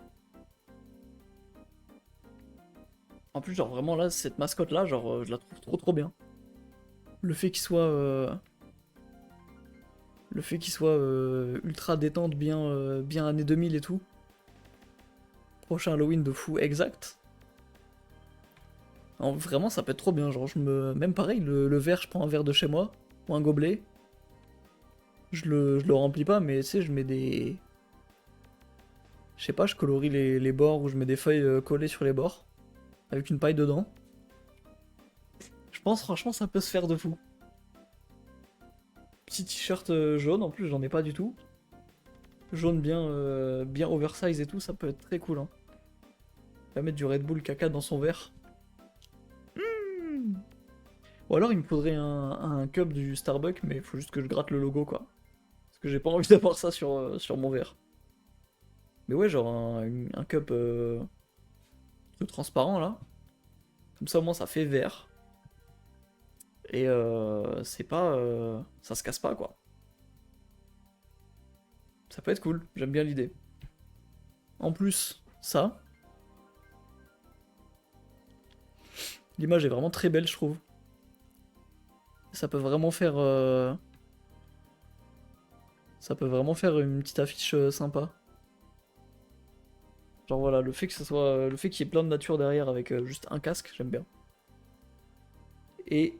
En plus, genre vraiment là, cette mascotte là, genre je la trouve trop bien. Le fait qu'il soit. Le fait qu'il soit ultra détente, bien années 2000 et tout. Prochain Halloween de fou exact. Non, vraiment, ça peut être trop bien. Genre, même pareil, le verre, je prends un verre de chez moi, ou un gobelet. Je le remplis pas, mais tu sais, je mets des. Je sais pas, je colorie les bords ou je mets des feuilles collées sur les bords. Avec une paille dedans. Je pense, franchement, ça peut se faire de fou. Petit t-shirt jaune, en plus, j'en ai pas du tout. Jaune bien oversize et tout, ça peut être très cool. Hein. Il va mettre du Red Bull caca dans son verre. Ou alors il me faudrait un cup du Starbucks, mais il faut juste que je gratte le logo quoi. Parce que j'ai pas envie d'avoir ça sur mon verre. Mais ouais, genre un cup truc transparent là. Comme ça au moins ça fait vert. Et c'est pas. Ça se casse pas quoi. Ça peut être cool, j'aime bien l'idée. En plus, ça. L'image est vraiment très belle je trouve. Ça peut vraiment faire. Ça peut vraiment faire une petite affiche sympa. Genre voilà, le fait que ça soit. Le fait qu'il y ait plein de nature derrière avec juste un casque, j'aime bien. Et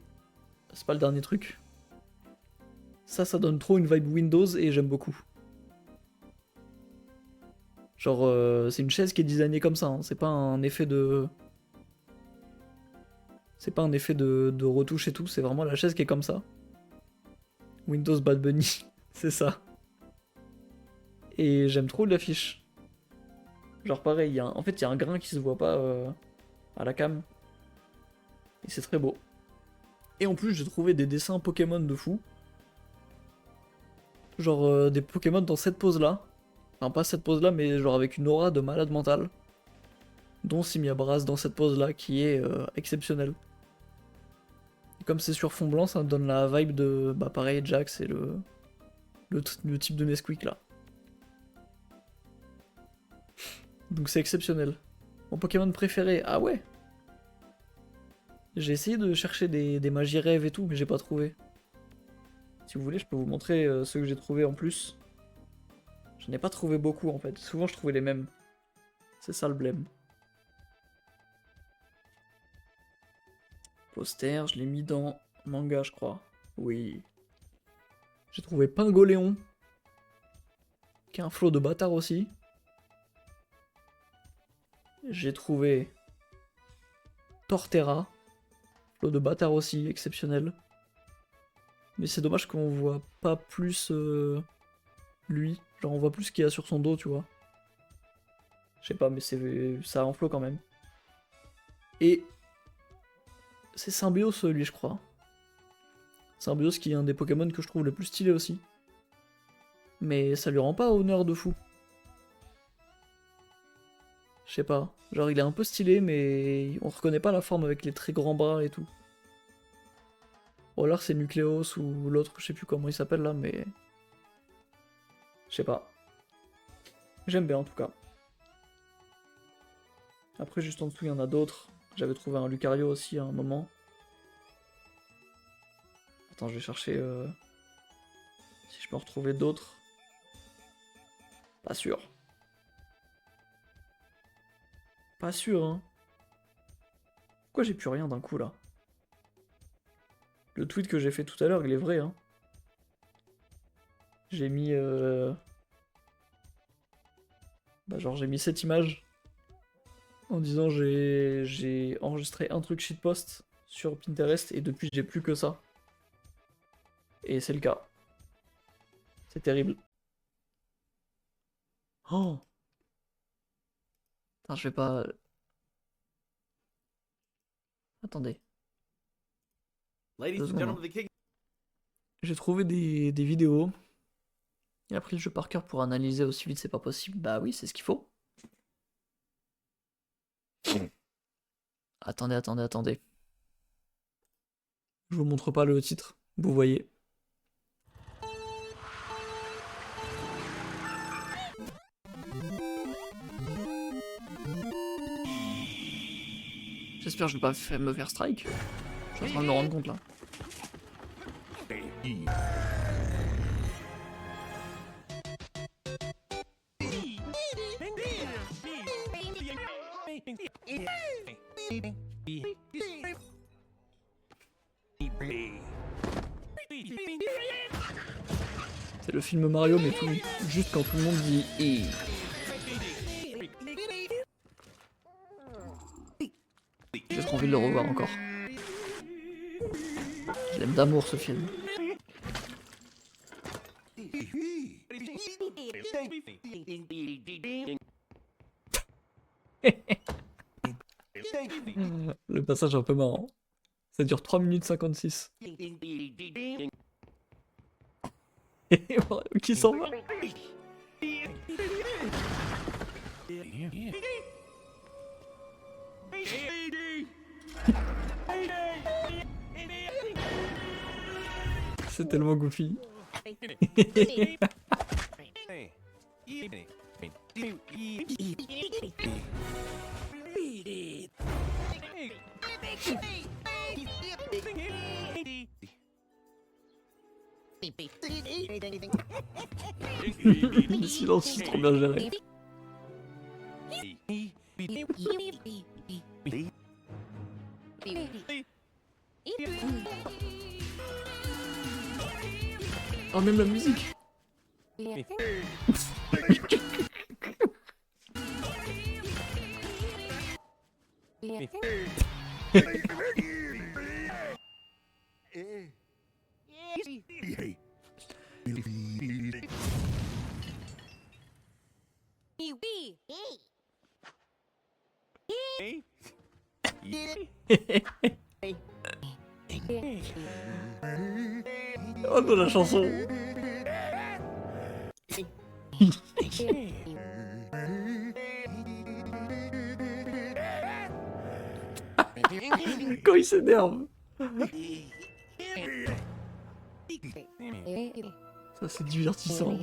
c'est pas le dernier truc. Ça donne trop une vibe Windows et j'aime beaucoup. Genre, c'est une chaise qui est designée comme ça, hein. C'est pas un effet de. C'est pas un effet de retouche et tout, c'est vraiment la chaise qui est comme ça. Windows Bad Bunny, c'est ça. Et j'aime trop l'affiche. Genre pareil, en fait il y a un grain qui se voit pas à la cam. Et c'est très beau. Et en plus j'ai trouvé des dessins Pokémon de fou. Genre des Pokémon dans cette pose là. Enfin pas cette pose là mais genre avec une aura de malade mental. Dont Simiabras dans cette pose là qui est exceptionnelle. Et comme c'est sur fond blanc ça me donne la vibe de bah pareil Jax et le type de Nesquik là. Donc c'est exceptionnel. Mon Pokémon préféré, ah ouais. J'ai essayé de chercher des magies rêves et tout, mais j'ai pas trouvé. Si vous voulez, je peux vous montrer ceux que j'ai trouvé en plus. Je n'ai pas trouvé beaucoup en fait. Souvent, je trouvais les mêmes. C'est ça le blême. Poster, je l'ai mis dans manga, je crois. Oui. J'ai trouvé Pingoléon, qui est un flot de bâtard aussi. J'ai trouvé Torterra, flot de bâtard aussi, exceptionnel. Mais c'est dommage qu'on voit pas plus lui. Genre on voit plus ce qu'il y a sur son dos, tu vois. Je sais pas, mais ça en flot quand même. Et c'est Symbios lui, je crois. Symbios qui est un des Pokémon que je trouve le plus stylé aussi. Mais ça lui rend pas honneur de fou. Je sais pas. Genre il est un peu stylé, mais on reconnaît pas la forme avec les très grands bras et tout. Ou alors c'est Nucleos ou l'autre, je sais plus comment il s'appelle là, mais. Je sais pas. J'aime bien en tout cas. Après, juste en dessous, il y en a d'autres. J'avais trouvé un Lucario aussi à un moment. Attends, je vais chercher si je peux en retrouver d'autres. Pas sûr. Pas sûr, hein. Pourquoi j'ai plus rien d'un coup là? Le tweet que j'ai fait tout à l'heure, il est vrai, hein. J'ai mis. Bah, genre, j'ai mis cette image en disant j'ai enregistré un truc shitpost sur Pinterest et depuis j'ai plus que ça. Et c'est le cas. C'est terrible. Oh! Attends, je vais pas. Attendez. Ladies 2 and secondes, gentlemen hein. of the King. J'ai trouvé des vidéos. Et après le jeu par cœur pour analyser aussi vite, c'est pas possible. Bah oui, c'est ce qu'il faut. Attendez. Je vous montre pas le titre. Vous voyez. J'espère que je vais pas me faire strike. Je suis en train de me rendre compte là. C'est le film Mario, mais tout, juste quand tout le monde dit I. J'ai trop envie de le revoir encore. Je l'aime d'amour ce film. Le passage est un peu marrant. Ça dure 3 minutes 56. Et voilà, qui s'en va. C'est tellement goofy. Le silence, c'est trop bien géré. Oh, même la musique. Oh non, la chanson. Quand il s'énerve. Ça c'est divertissant.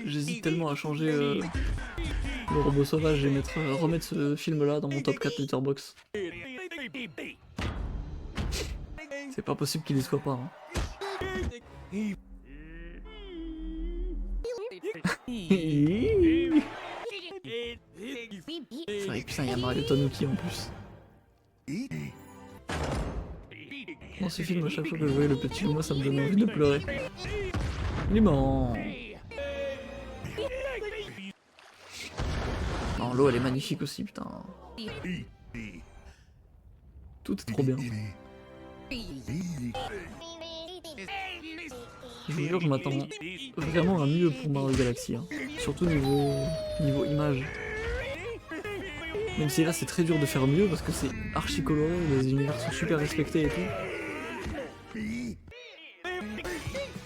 J'hésite tellement à changer le robot sauvage et remettre ce film là dans mon top 4 Letterboxd. C'est pas possible qu'il y soit pas. Hein. C'est vrai que putain, il y a Mario Tanuki en plus. Dans ce film, à chaque fois que je voyais le petit Luma, ça me donnait envie de pleurer. Il est marrant. Oh, l'eau elle est magnifique aussi, putain. Tout est trop bien. Je vous jure, je m'attends vraiment à mieux pour Mario Galaxy. Hein. Surtout niveau image. Même si là c'est très dur de faire mieux parce que c'est archi coloré, les univers sont super respectés et tout.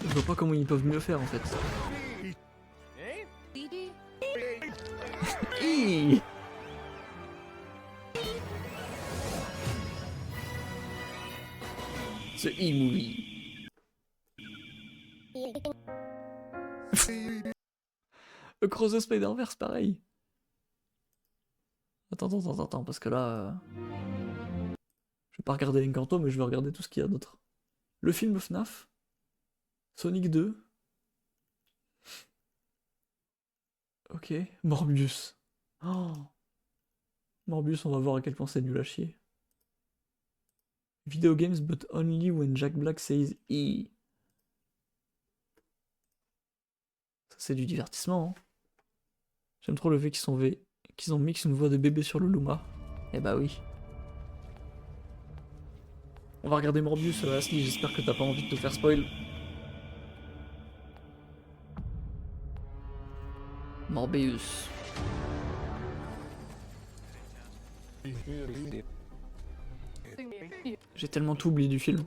Je vois pas comment ils peuvent mieux faire en fait. Ce e-movie. Across the Spider-Verse, pareil. Attends, parce que là... je vais pas regarder Encanto, mais je vais regarder tout ce qu'il y a d'autre. Le film FNAF. Sonic 2. Ok. Morbius. Oh. Morbius, on va voir à quel point c'est nul à chier. Video games, but only when Jack Black says E. Ça, c'est du divertissement. Hein. J'aime trop le fait qu'ils ont mixé une voix de bébé sur le Luma. Eh bah oui. On va regarder Morbius, Ashley, j'espère que t'as pas envie de te faire spoil. Morbius. J'ai tellement tout oublié du film.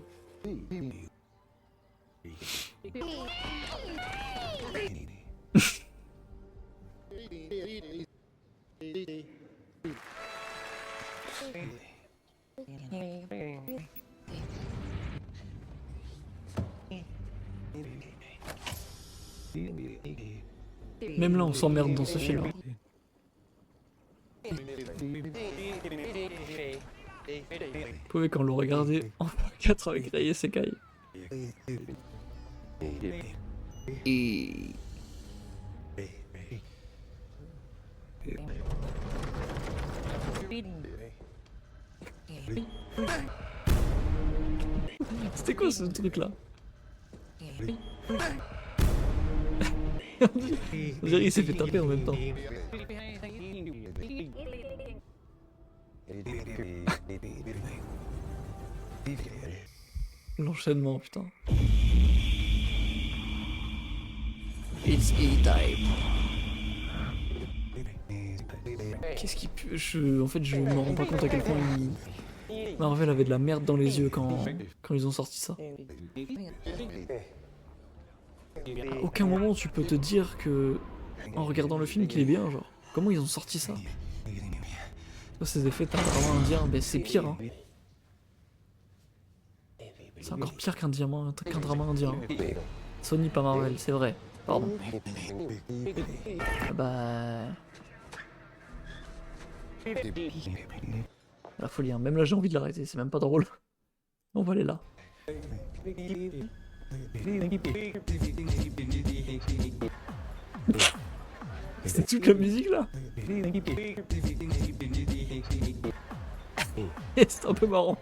Même là, on s'emmerde dans ce film. Vous pouvez, quand le regardez en 4 avec Rei et Sekai. Et... C'était quoi ce truc là? On dirait qu'il s'est fait taper en même temps. L'enchaînement, putain. It's E-Type. Qu'est-ce qui pue? En fait, je me rends pas compte à quel point Marvel avait de la merde dans les yeux quand ils ont sorti ça. À aucun moment tu peux te dire que, en regardant le film, qu'il est bien, genre. Comment ils ont sorti ça? Ces effets d'un drama indien, ben c'est pire, hein. C'est encore pire qu'un drama indien. Sony, pas Marvel, c'est vrai. Pardon. Bah... La folie, hein. Même là j'ai envie de l'arrêter, c'est même pas drôle. On va aller là. C'était toute la musique là. C'est un peu marrant.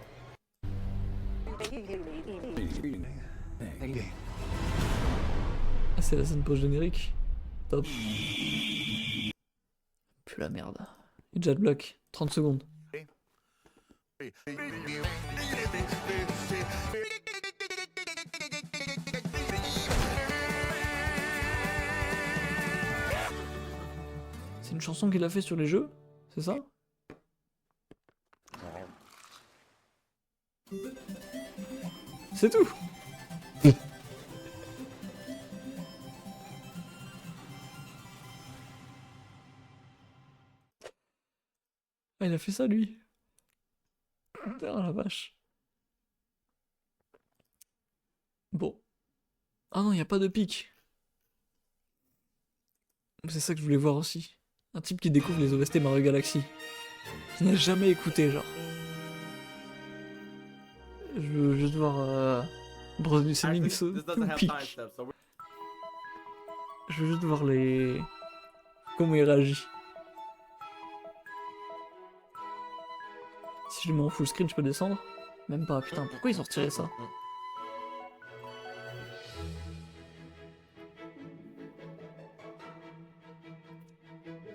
Ah, c'est la scène post-générique. Top. Plus la merde. Et Jet Block, 30 secondes. C'est une chanson qu'il a fait sur les jeux, c'est ça? C'est tout. Ah, il a fait ça lui. Putain, la vache. Bon. Ah non, il n'y a pas de pic. C'est ça que je voulais voir aussi. Un type qui découvre les OST Mario Galaxy. Qui n'a jamais écouté, genre. Je veux juste voir Bros du Sending tout pic. Je veux juste voir les... comment il réagit. Si je le mets en full screen, je peux descendre? Même pas, putain, pourquoi ils sortiraient ça?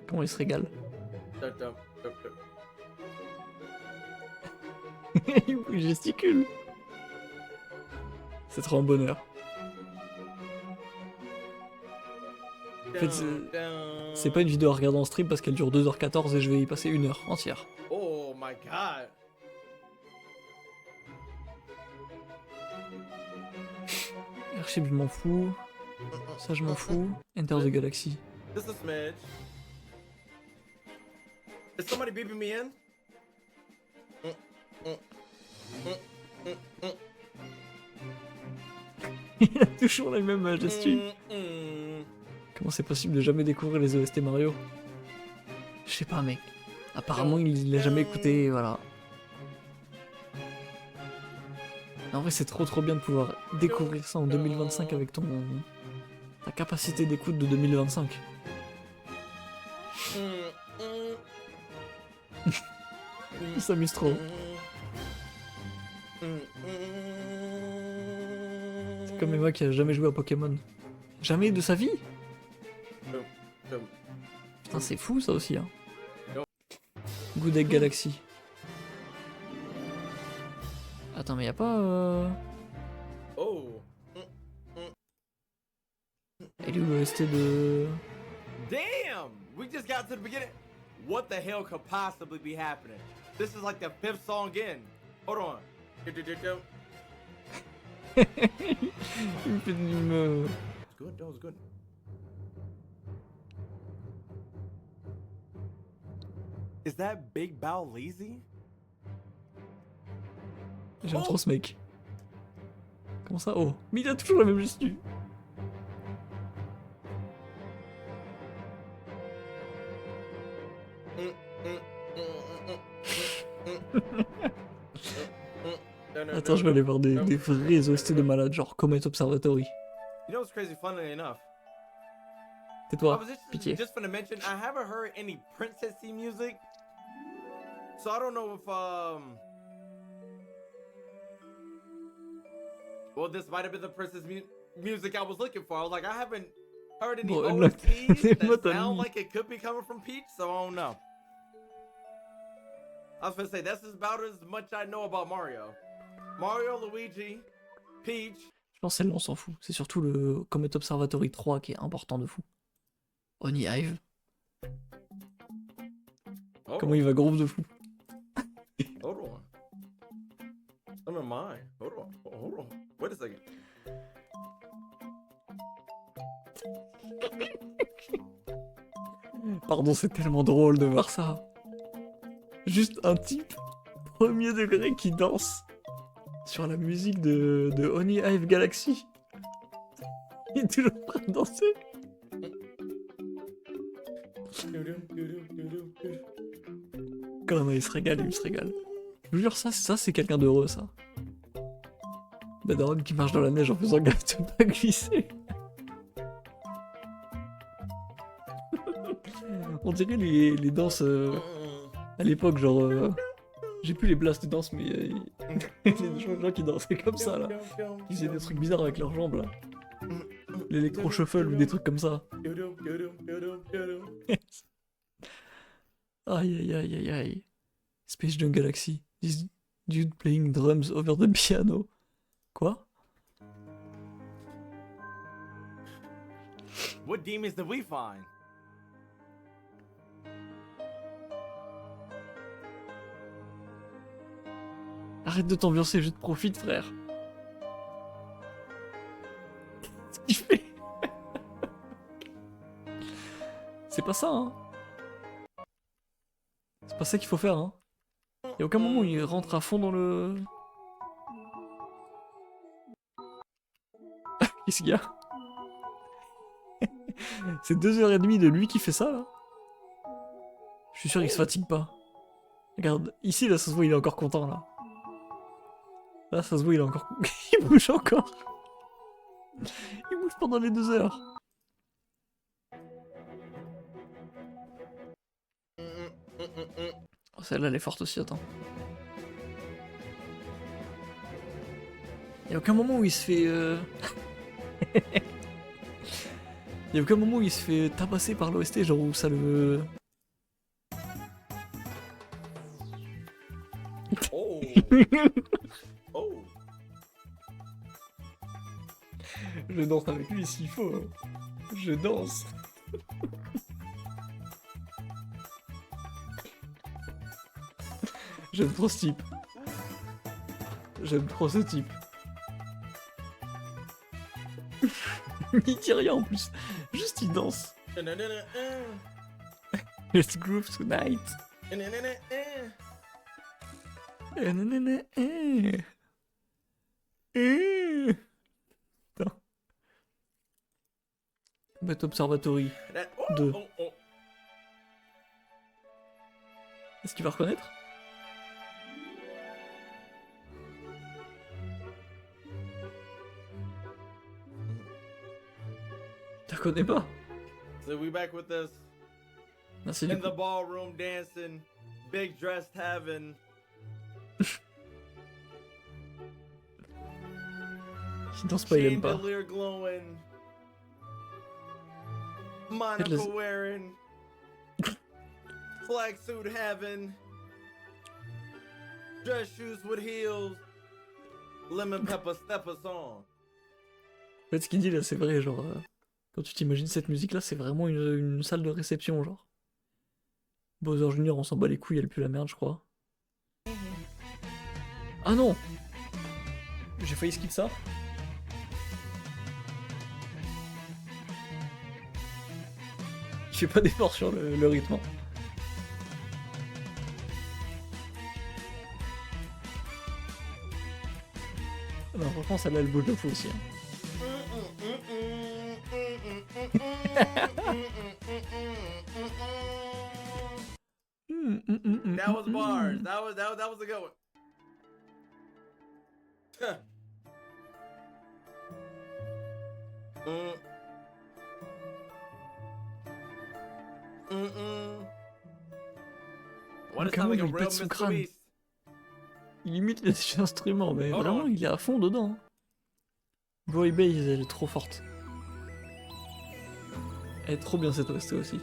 Comment il se régale? Il gesticule. C'est trop un bonheur. En fait, c'est pas une vidéo à regarder en stream parce qu'elle dure 2h14 et je vais y passer 1 heure entière. Oh my god. Archive, je m'en fous. Ça, je m'en fous. Enter the Galaxy. This is Smidge. Is somebody beeping me in? Il a toujours la même gestu. Comment c'est possible de jamais découvrir les OST Mario? Je sais pas, mec. Apparemment, il l'a jamais écouté, voilà. En vrai, c'est trop bien de pouvoir découvrir ça en 2025 avec ta capacité d'écoute de 2025. Il s'amuse trop. C'est comme Emma qui a jamais joué à Pokémon. Jamais de sa vie? Putain, c'est fou ça aussi, hein. Good Egg Galaxy. Attends, mais y'a pas... Oh. Elle est où l'OST de... Damn! We just got to the beginning. What the hell could possibly be happening? This is like the 5th song in. Hold on. Il me fait... il me... It's good, that was good. Is that Big Bow lazy? J'aime Oh. trop ce mec. Comment ça? Oh, mais il a toujours la même gestu. Attends, je vais aller voir des vrais OST de malades, genre Comet Observatory. You know what's crazy? Funnily enough, I Tais-toi, was pitié. just gonna mention I haven't heard any princessy music, so I don't know if well, this might have been the princess music I was looking for. I was like, I haven't heard any Bon, là, OSTs t'es that pas ta sound vie. like it could be coming from Peach, so I don't know. I was gonna say that's about as much I know about Mario. Mario, Luigi, Peach. Je pense que celle-là, on s'en fout. C'est surtout le Comet Observatory 3 qui est important de fou. Oni Hive. Hold Comment on, il va groove de fou. hold on. I'm in mine. Hold on. Wait a second. Pardon, c'est tellement drôle de voir ça. Juste un type premier degré qui danse sur la musique de Oni Hive Galaxy. Il est toujours prêt à danser. Quand il se régale, il se régale. Je vous jure, ça c'est quelqu'un d'heureux, ça. Bedron qui marche dans la neige en faisant gaffe de pas glisser. On dirait les danses à l'époque, genre... j'ai plus les blasts de danse, mais il y a des gens qui dansaient comme ça, là. Qui faisaient des trucs bizarres avec leurs jambes, là. L'électro-shuffle ou des trucs comme ça. Aïe aïe aïe aïe aïe. Space Junk Galaxy. This dude playing drums over the piano. Quoi? What demons did we find? Arrête de t'ambiancer, je te profite, frère. Qu'est-ce qu'il fait? C'est pas ça, hein. C'est pas ça qu'il faut faire, hein. Y'a aucun moment où il rentre à fond dans le... Qu'est-ce qu'il y a? C'est 2h30 de lui qui fait ça, là. Je suis sûr qu'il se fatigue pas. Regarde, ici, là, ça se voit, il est encore content, là. Là, ça se voit, il est encore... il bouge encore. Il bouge pendant les 2 heures. Oh, celle-là, elle est forte aussi, attends. Y'a aucun moment où il se fait... Y'a aucun moment où il se fait tabasser par l'OST, genre où ça le... Oh. Oh. Je danse avec lui s'il faut. Je danse. J'aime trop ce type. J'aime trop ce type. Il dit rien en plus. Juste il danse. Let's groove tonight. Putain. Comet Observatory. Deux. Est-ce qu'il va reconnaître? Tu reconnais pas? So we back with this Merci in du the coup. ballroom dancing, big dressed having. S'il danse pas, il aime pas. Chandelier glowing, Faites-le- monocle wearing, flag suit having, dress shoes with heels, lemon pepper stepper song. En fait, ce qu'il dit là, c'est vrai, genre... quand tu t'imagines cette musique-là, c'est vraiment une salle de réception, genre. Bowser Junior, on s'en bat les couilles, elle pue la merde, je crois. Ah non! J'ai failli skip ça. fais pas d'effort sur le rythme. Hein. Non, franchement, celle-là, elle bouge de fou aussi. Hein. That was bars. That was a good one. What is Comment like a il real pète son Mr. crâne. Beast? Il imite les instruments, mais Oh vraiment, non. il est à fond dedans. Boy Base, elle est trop forte. Elle est trop bien cette OST aussi.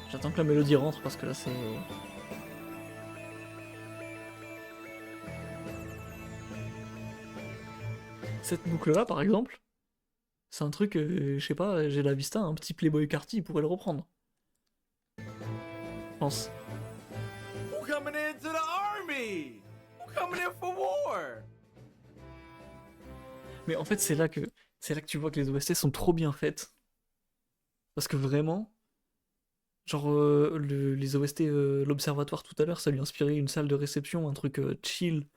J'attends que la mélodie rentre parce que là c'est... Cette boucle là par exemple, c'est un truc, je sais pas, j'ai la vista, un petit Playboy Carty, il pourrait le reprendre. Je pense. Who coming into the army? Who coming in for war? Mais en fait c'est là que tu vois que les OST sont trop bien faites. Parce que vraiment, genre les OST, l'observatoire tout à l'heure, ça lui inspirait une salle de réception, un truc chill,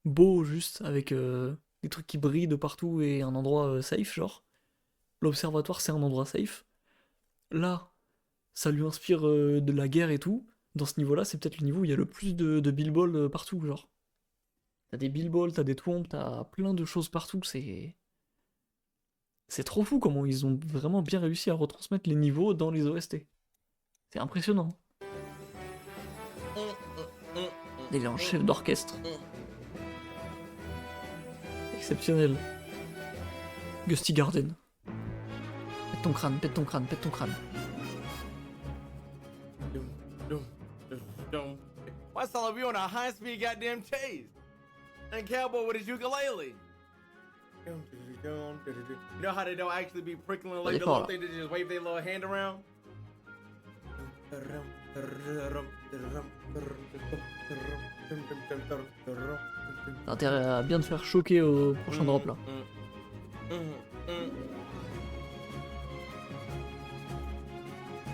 beau juste, avec des trucs qui brillent de partout et un endroit safe, genre. L'observatoire c'est un endroit safe. Là, ça lui inspire de la guerre et tout. Dans ce niveau-là, c'est peut-être le niveau où il y a le plus de Bill Ball partout, genre. T'as des Bill Ball, t'as des Twomp, t'as plein de choses partout, c'est... C'est trop fou comment ils ont vraiment bien réussi à retransmettre les niveaux dans les OST. C'est impressionnant. Il est en chef d'orchestre. Exceptionnel. Gusty Garden. Pète ton crâne, pète ton crâne, pète ton crâne. Why sound like we on a high-speed goddamn chase? And Cowboy with his ukulele. You know how they don't actually be prickling like the little thing, they just wave their little hand around? T'as intérêt à bien te faire choquer au prochain drop là.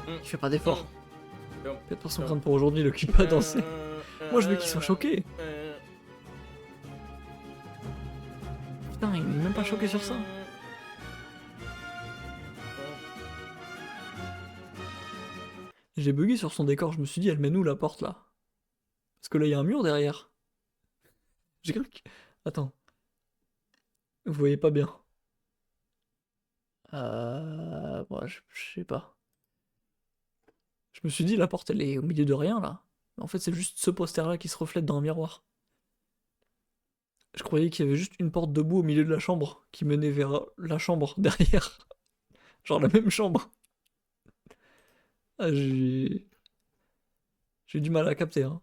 Il fait pas d'effort. Peut-être pour son crâne pour aujourd'hui, il occupe pas danser. Moi je veux qu'il soit choqué. Putain, il est même pas choqué sur ça. J'ai bugué sur son décor, je me suis dit, elle mène où la porte là? Parce que là, il y a un mur derrière. J'ai cru que... Attends. Vous voyez pas bien. Bon, je sais pas. Je me suis dit, la porte, elle est au milieu de rien là. Mais en fait, c'est juste ce poster là qui se reflète dans un miroir. Je croyais qu'il y avait juste une porte debout au milieu de la chambre qui menait vers la chambre derrière. Genre la même chambre. Ah, j'ai du mal à capter. Hein.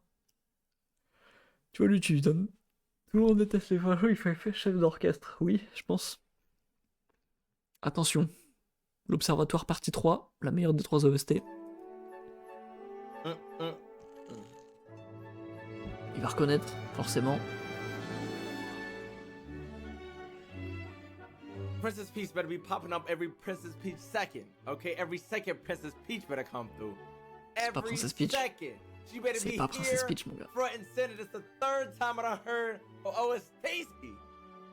Tu vois, lui, tu lui donnes. Tout le monde déteste les fachos, il fait chef d'orchestre. Oui, je pense. Attention. L'Observatoire partie 3, la meilleure des 3 OST. Il va reconnaître, forcément. Princess Peach better be popping up every Princess Peach second, okay? Every second Princess Peach better come through. C'est pas Princess Peach. C'est pas Princess Peach, mon gars. Front and center. This is the third time I done heard oh it's tasty,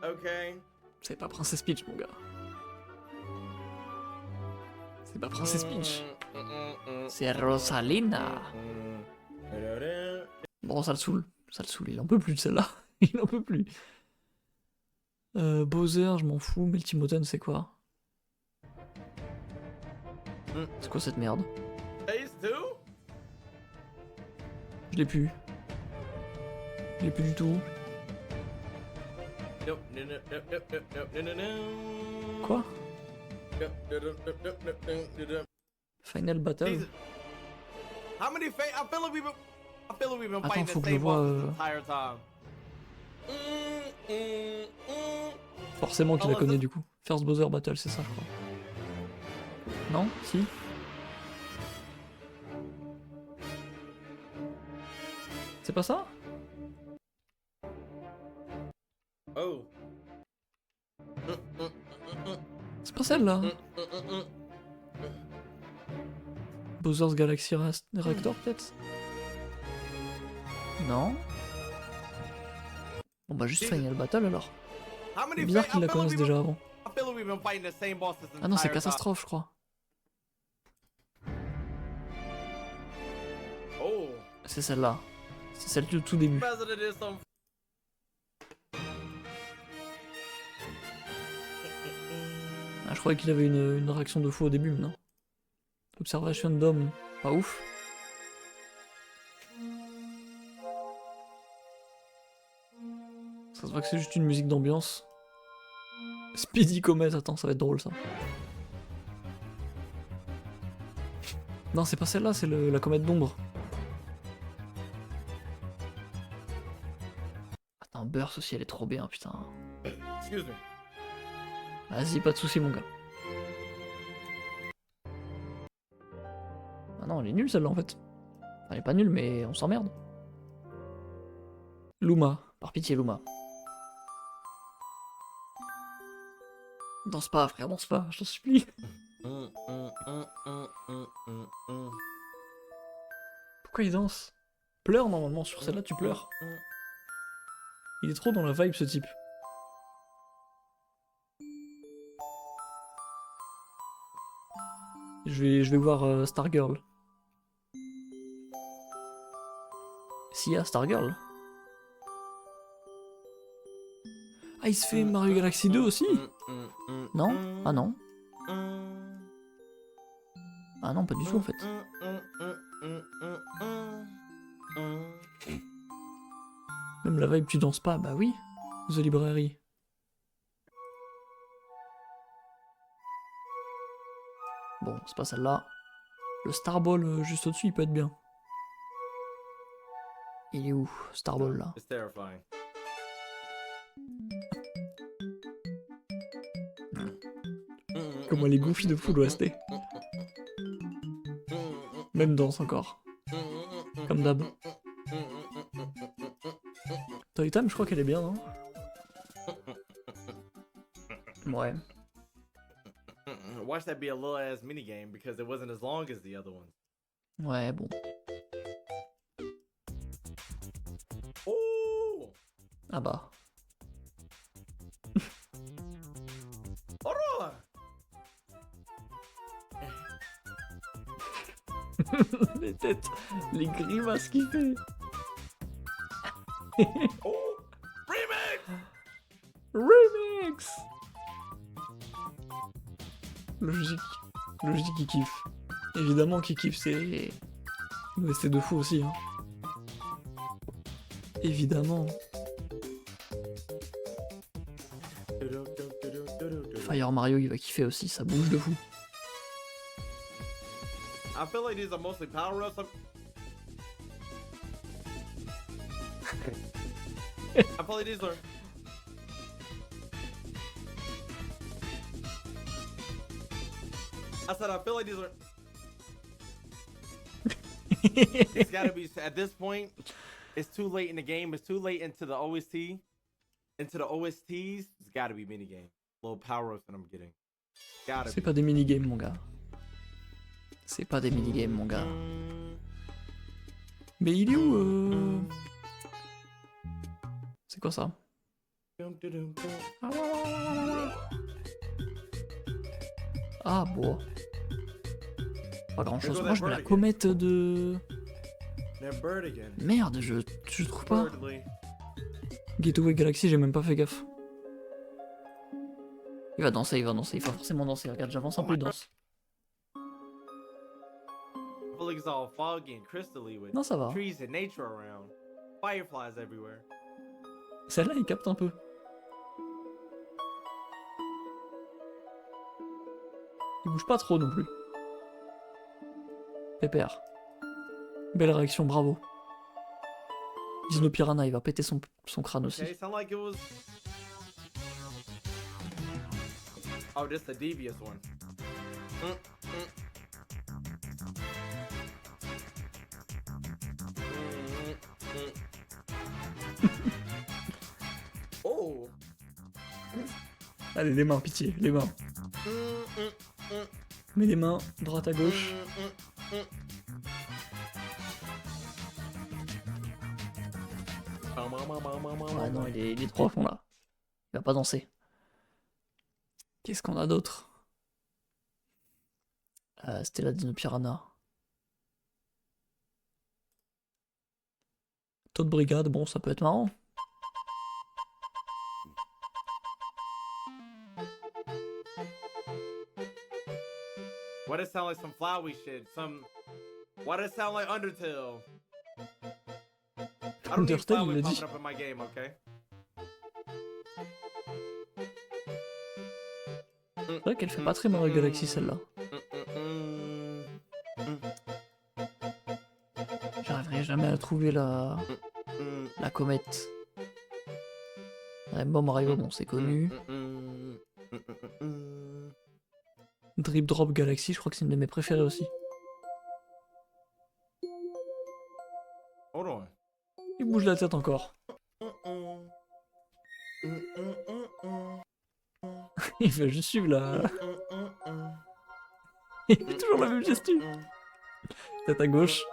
okay? C'est pas Princess Peach, mon gars. C'est pas Princess Peach. C'est Rosalina. Bon, ça le saoule. Ça le saoule. Il en peut plus de celle-là. Il en peut plus. Bowser, je m'en fous. Meltimoten, c'est quoi? C'est quoi cette merde? Je l'ai plus. Je l'ai plus du tout. Quoi? Final Battle. Attends, faut que je vois. Forcément qu'il la connaît du coup. First Bowser Battle, c'est ça, je crois. Non? Si? C'est pas ça? C'est pas celle-là. Bowser's Galaxy Reactor, peut-être? Non? Bon bah juste Final Battle alors. How many C'est bizarre fa- qu'ils la I feel like connaissent we've déjà been- avant. I feel like we've been fighting the same boss this Ah non, c'est entire time. Catastrophe, je crois. Oh, C'est celle-là. C'est celle du tout début. President is some. Ah, je croyais qu'il avait une réaction de fou au début, mais non. Observation Dome, pas ouf. Ça se voit que c'est juste une musique d'ambiance. Speedy Comet, attends, ça va être drôle ça. Non, c'est pas celle-là, c'est la comète d'ombre. Attends, Burst aussi, elle est trop bien, putain. Excuse me. Vas-y, pas de soucis, mon gars. Ah non, elle est nulle celle-là en fait. Enfin, elle est pas nulle, mais on s'emmerde. Luma, par pitié, Luma. Danse pas, frère, danse pas, je t'en supplie. Pourquoi il danse? Pleure normalement, sur celle-là tu pleures. Il est trop dans la vibe ce type. Je vais voir Stargirl. S'il y a Stargirl. Ah, il se fait Mario Galaxy 2 aussi? Non? Ah non. Ah non, pas du tout en fait. Même la vibe tu danses pas, bah oui. The Library. Bon, c'est pas celle-là. Le Starball juste au-dessus, il peut être bien. Il est où, Starball là? It's terrifying. Comment elle est goofy de fou l'OST. Même danse encore. Comme d'hab. Toy Time, je crois qu'elle est bien, non? Ouais. Watch that be a little ass minigame because it wasn't as long as the other ones. Ouais, bon. Oh! Ah bah. Aurora! Les têtes, les grimaces qu'il fait. Oh! Remix! Remix. Logique. Logique qu'il kiffe. Évidemment qu'il kiffe, c'est de fou aussi. Hein. Évidemment. Fire Mario, il va kiffer aussi, ça bouge de fou. I feel like these are mostly power-ups. I feel like these are... I said I feel like these are... It's gotta be, at this point, it's too late in the game, it's too late into the OST. Into the OSTs, it's gotta be minigame. Little power-ups that I'm getting. Gotta C'est be. pas des minigames, mon gars. C'est pas des minigames, mon gars. Mais il est où C'est quoi ça? Ah bon. Pas grand chose. Moi je mets la comète de... That bird again. Merde, je trouve pas. Birdly. Gateway Galaxy, j'ai même pas fait gaffe. Il va danser, il va forcément danser. Regarde, j'avance un peu, il danse. I feel like it's all foggy and crystally with Non, ça va. trees and nature around. Fireflies everywhere. Celle-là, il capte un peu. Il bouge pas trop non plus. Pépère. Belle réaction, bravo. Dino Piranha, il va péter son crâne aussi. Okay, sound like it was. Oh, this the devious one. Oh, Allez, les mains, pitié, les mains. Mets les mains, droite à gauche. Ah non, il est trop à fond là. Il va pas danser. Qu'est-ce qu'on a d'autre? C'était la Dino Piranha. Taux de brigade, bon, ça peut être marrant. What does it sound like some flowery shit? Why does it sound like Undertale? I don't need Undertale, il flowery l'a dit. popping up in my game, okay? C'est vrai qu'elle fait pas très Mario Galaxy celle-là. J'arriverai jamais à trouver la comète. Rainbow Mario, bon c'est connu. Drip Drop Galaxy, je crois que c'est une de mes préférées aussi. Hold on. Il bouge la tête encore. Il fait juste suivre la... Il fait toujours la même gestu. Tête à gauche.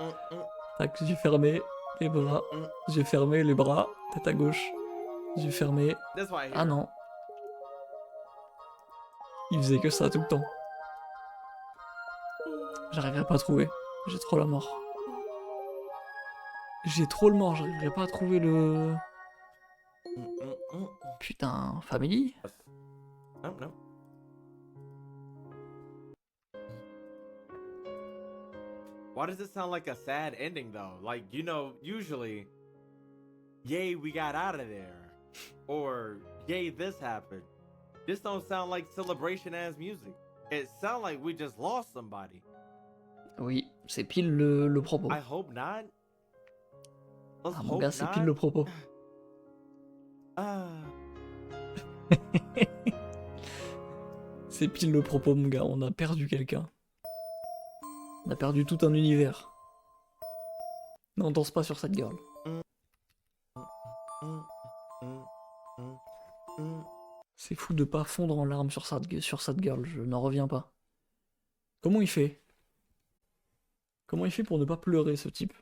Tac, yeux fermés, les bras. Yeux fermés, les bras. Tête à gauche. Yeux fermés. That's why I hear. Ah non. Il faisait que ça tout le temps. J'arriverai pas à trouver. J'ai trop la mort. J'ai trop le mort, j'arriverai pas à trouver le... Putain, Family? No, no. Why does it sound like a sad ending though? Like, you know, usually, yay, we got out of there. Or, yay, this happened. This don't sound like celebration as music. It sounds like we just lost somebody. Oui, c'est pile le propos. I hope not. Let's Ah mon hope gars, c'est not. pile le propos. Ah. C'est pile le propos, mon gars. On a perdu quelqu'un. On a perdu tout un univers. Non, danse pas sur cette girl. C'est fou de pas fondre en larmes sur cette girl, je n'en reviens pas. Comment il fait? Comment il fait pour ne pas pleurer, ce type?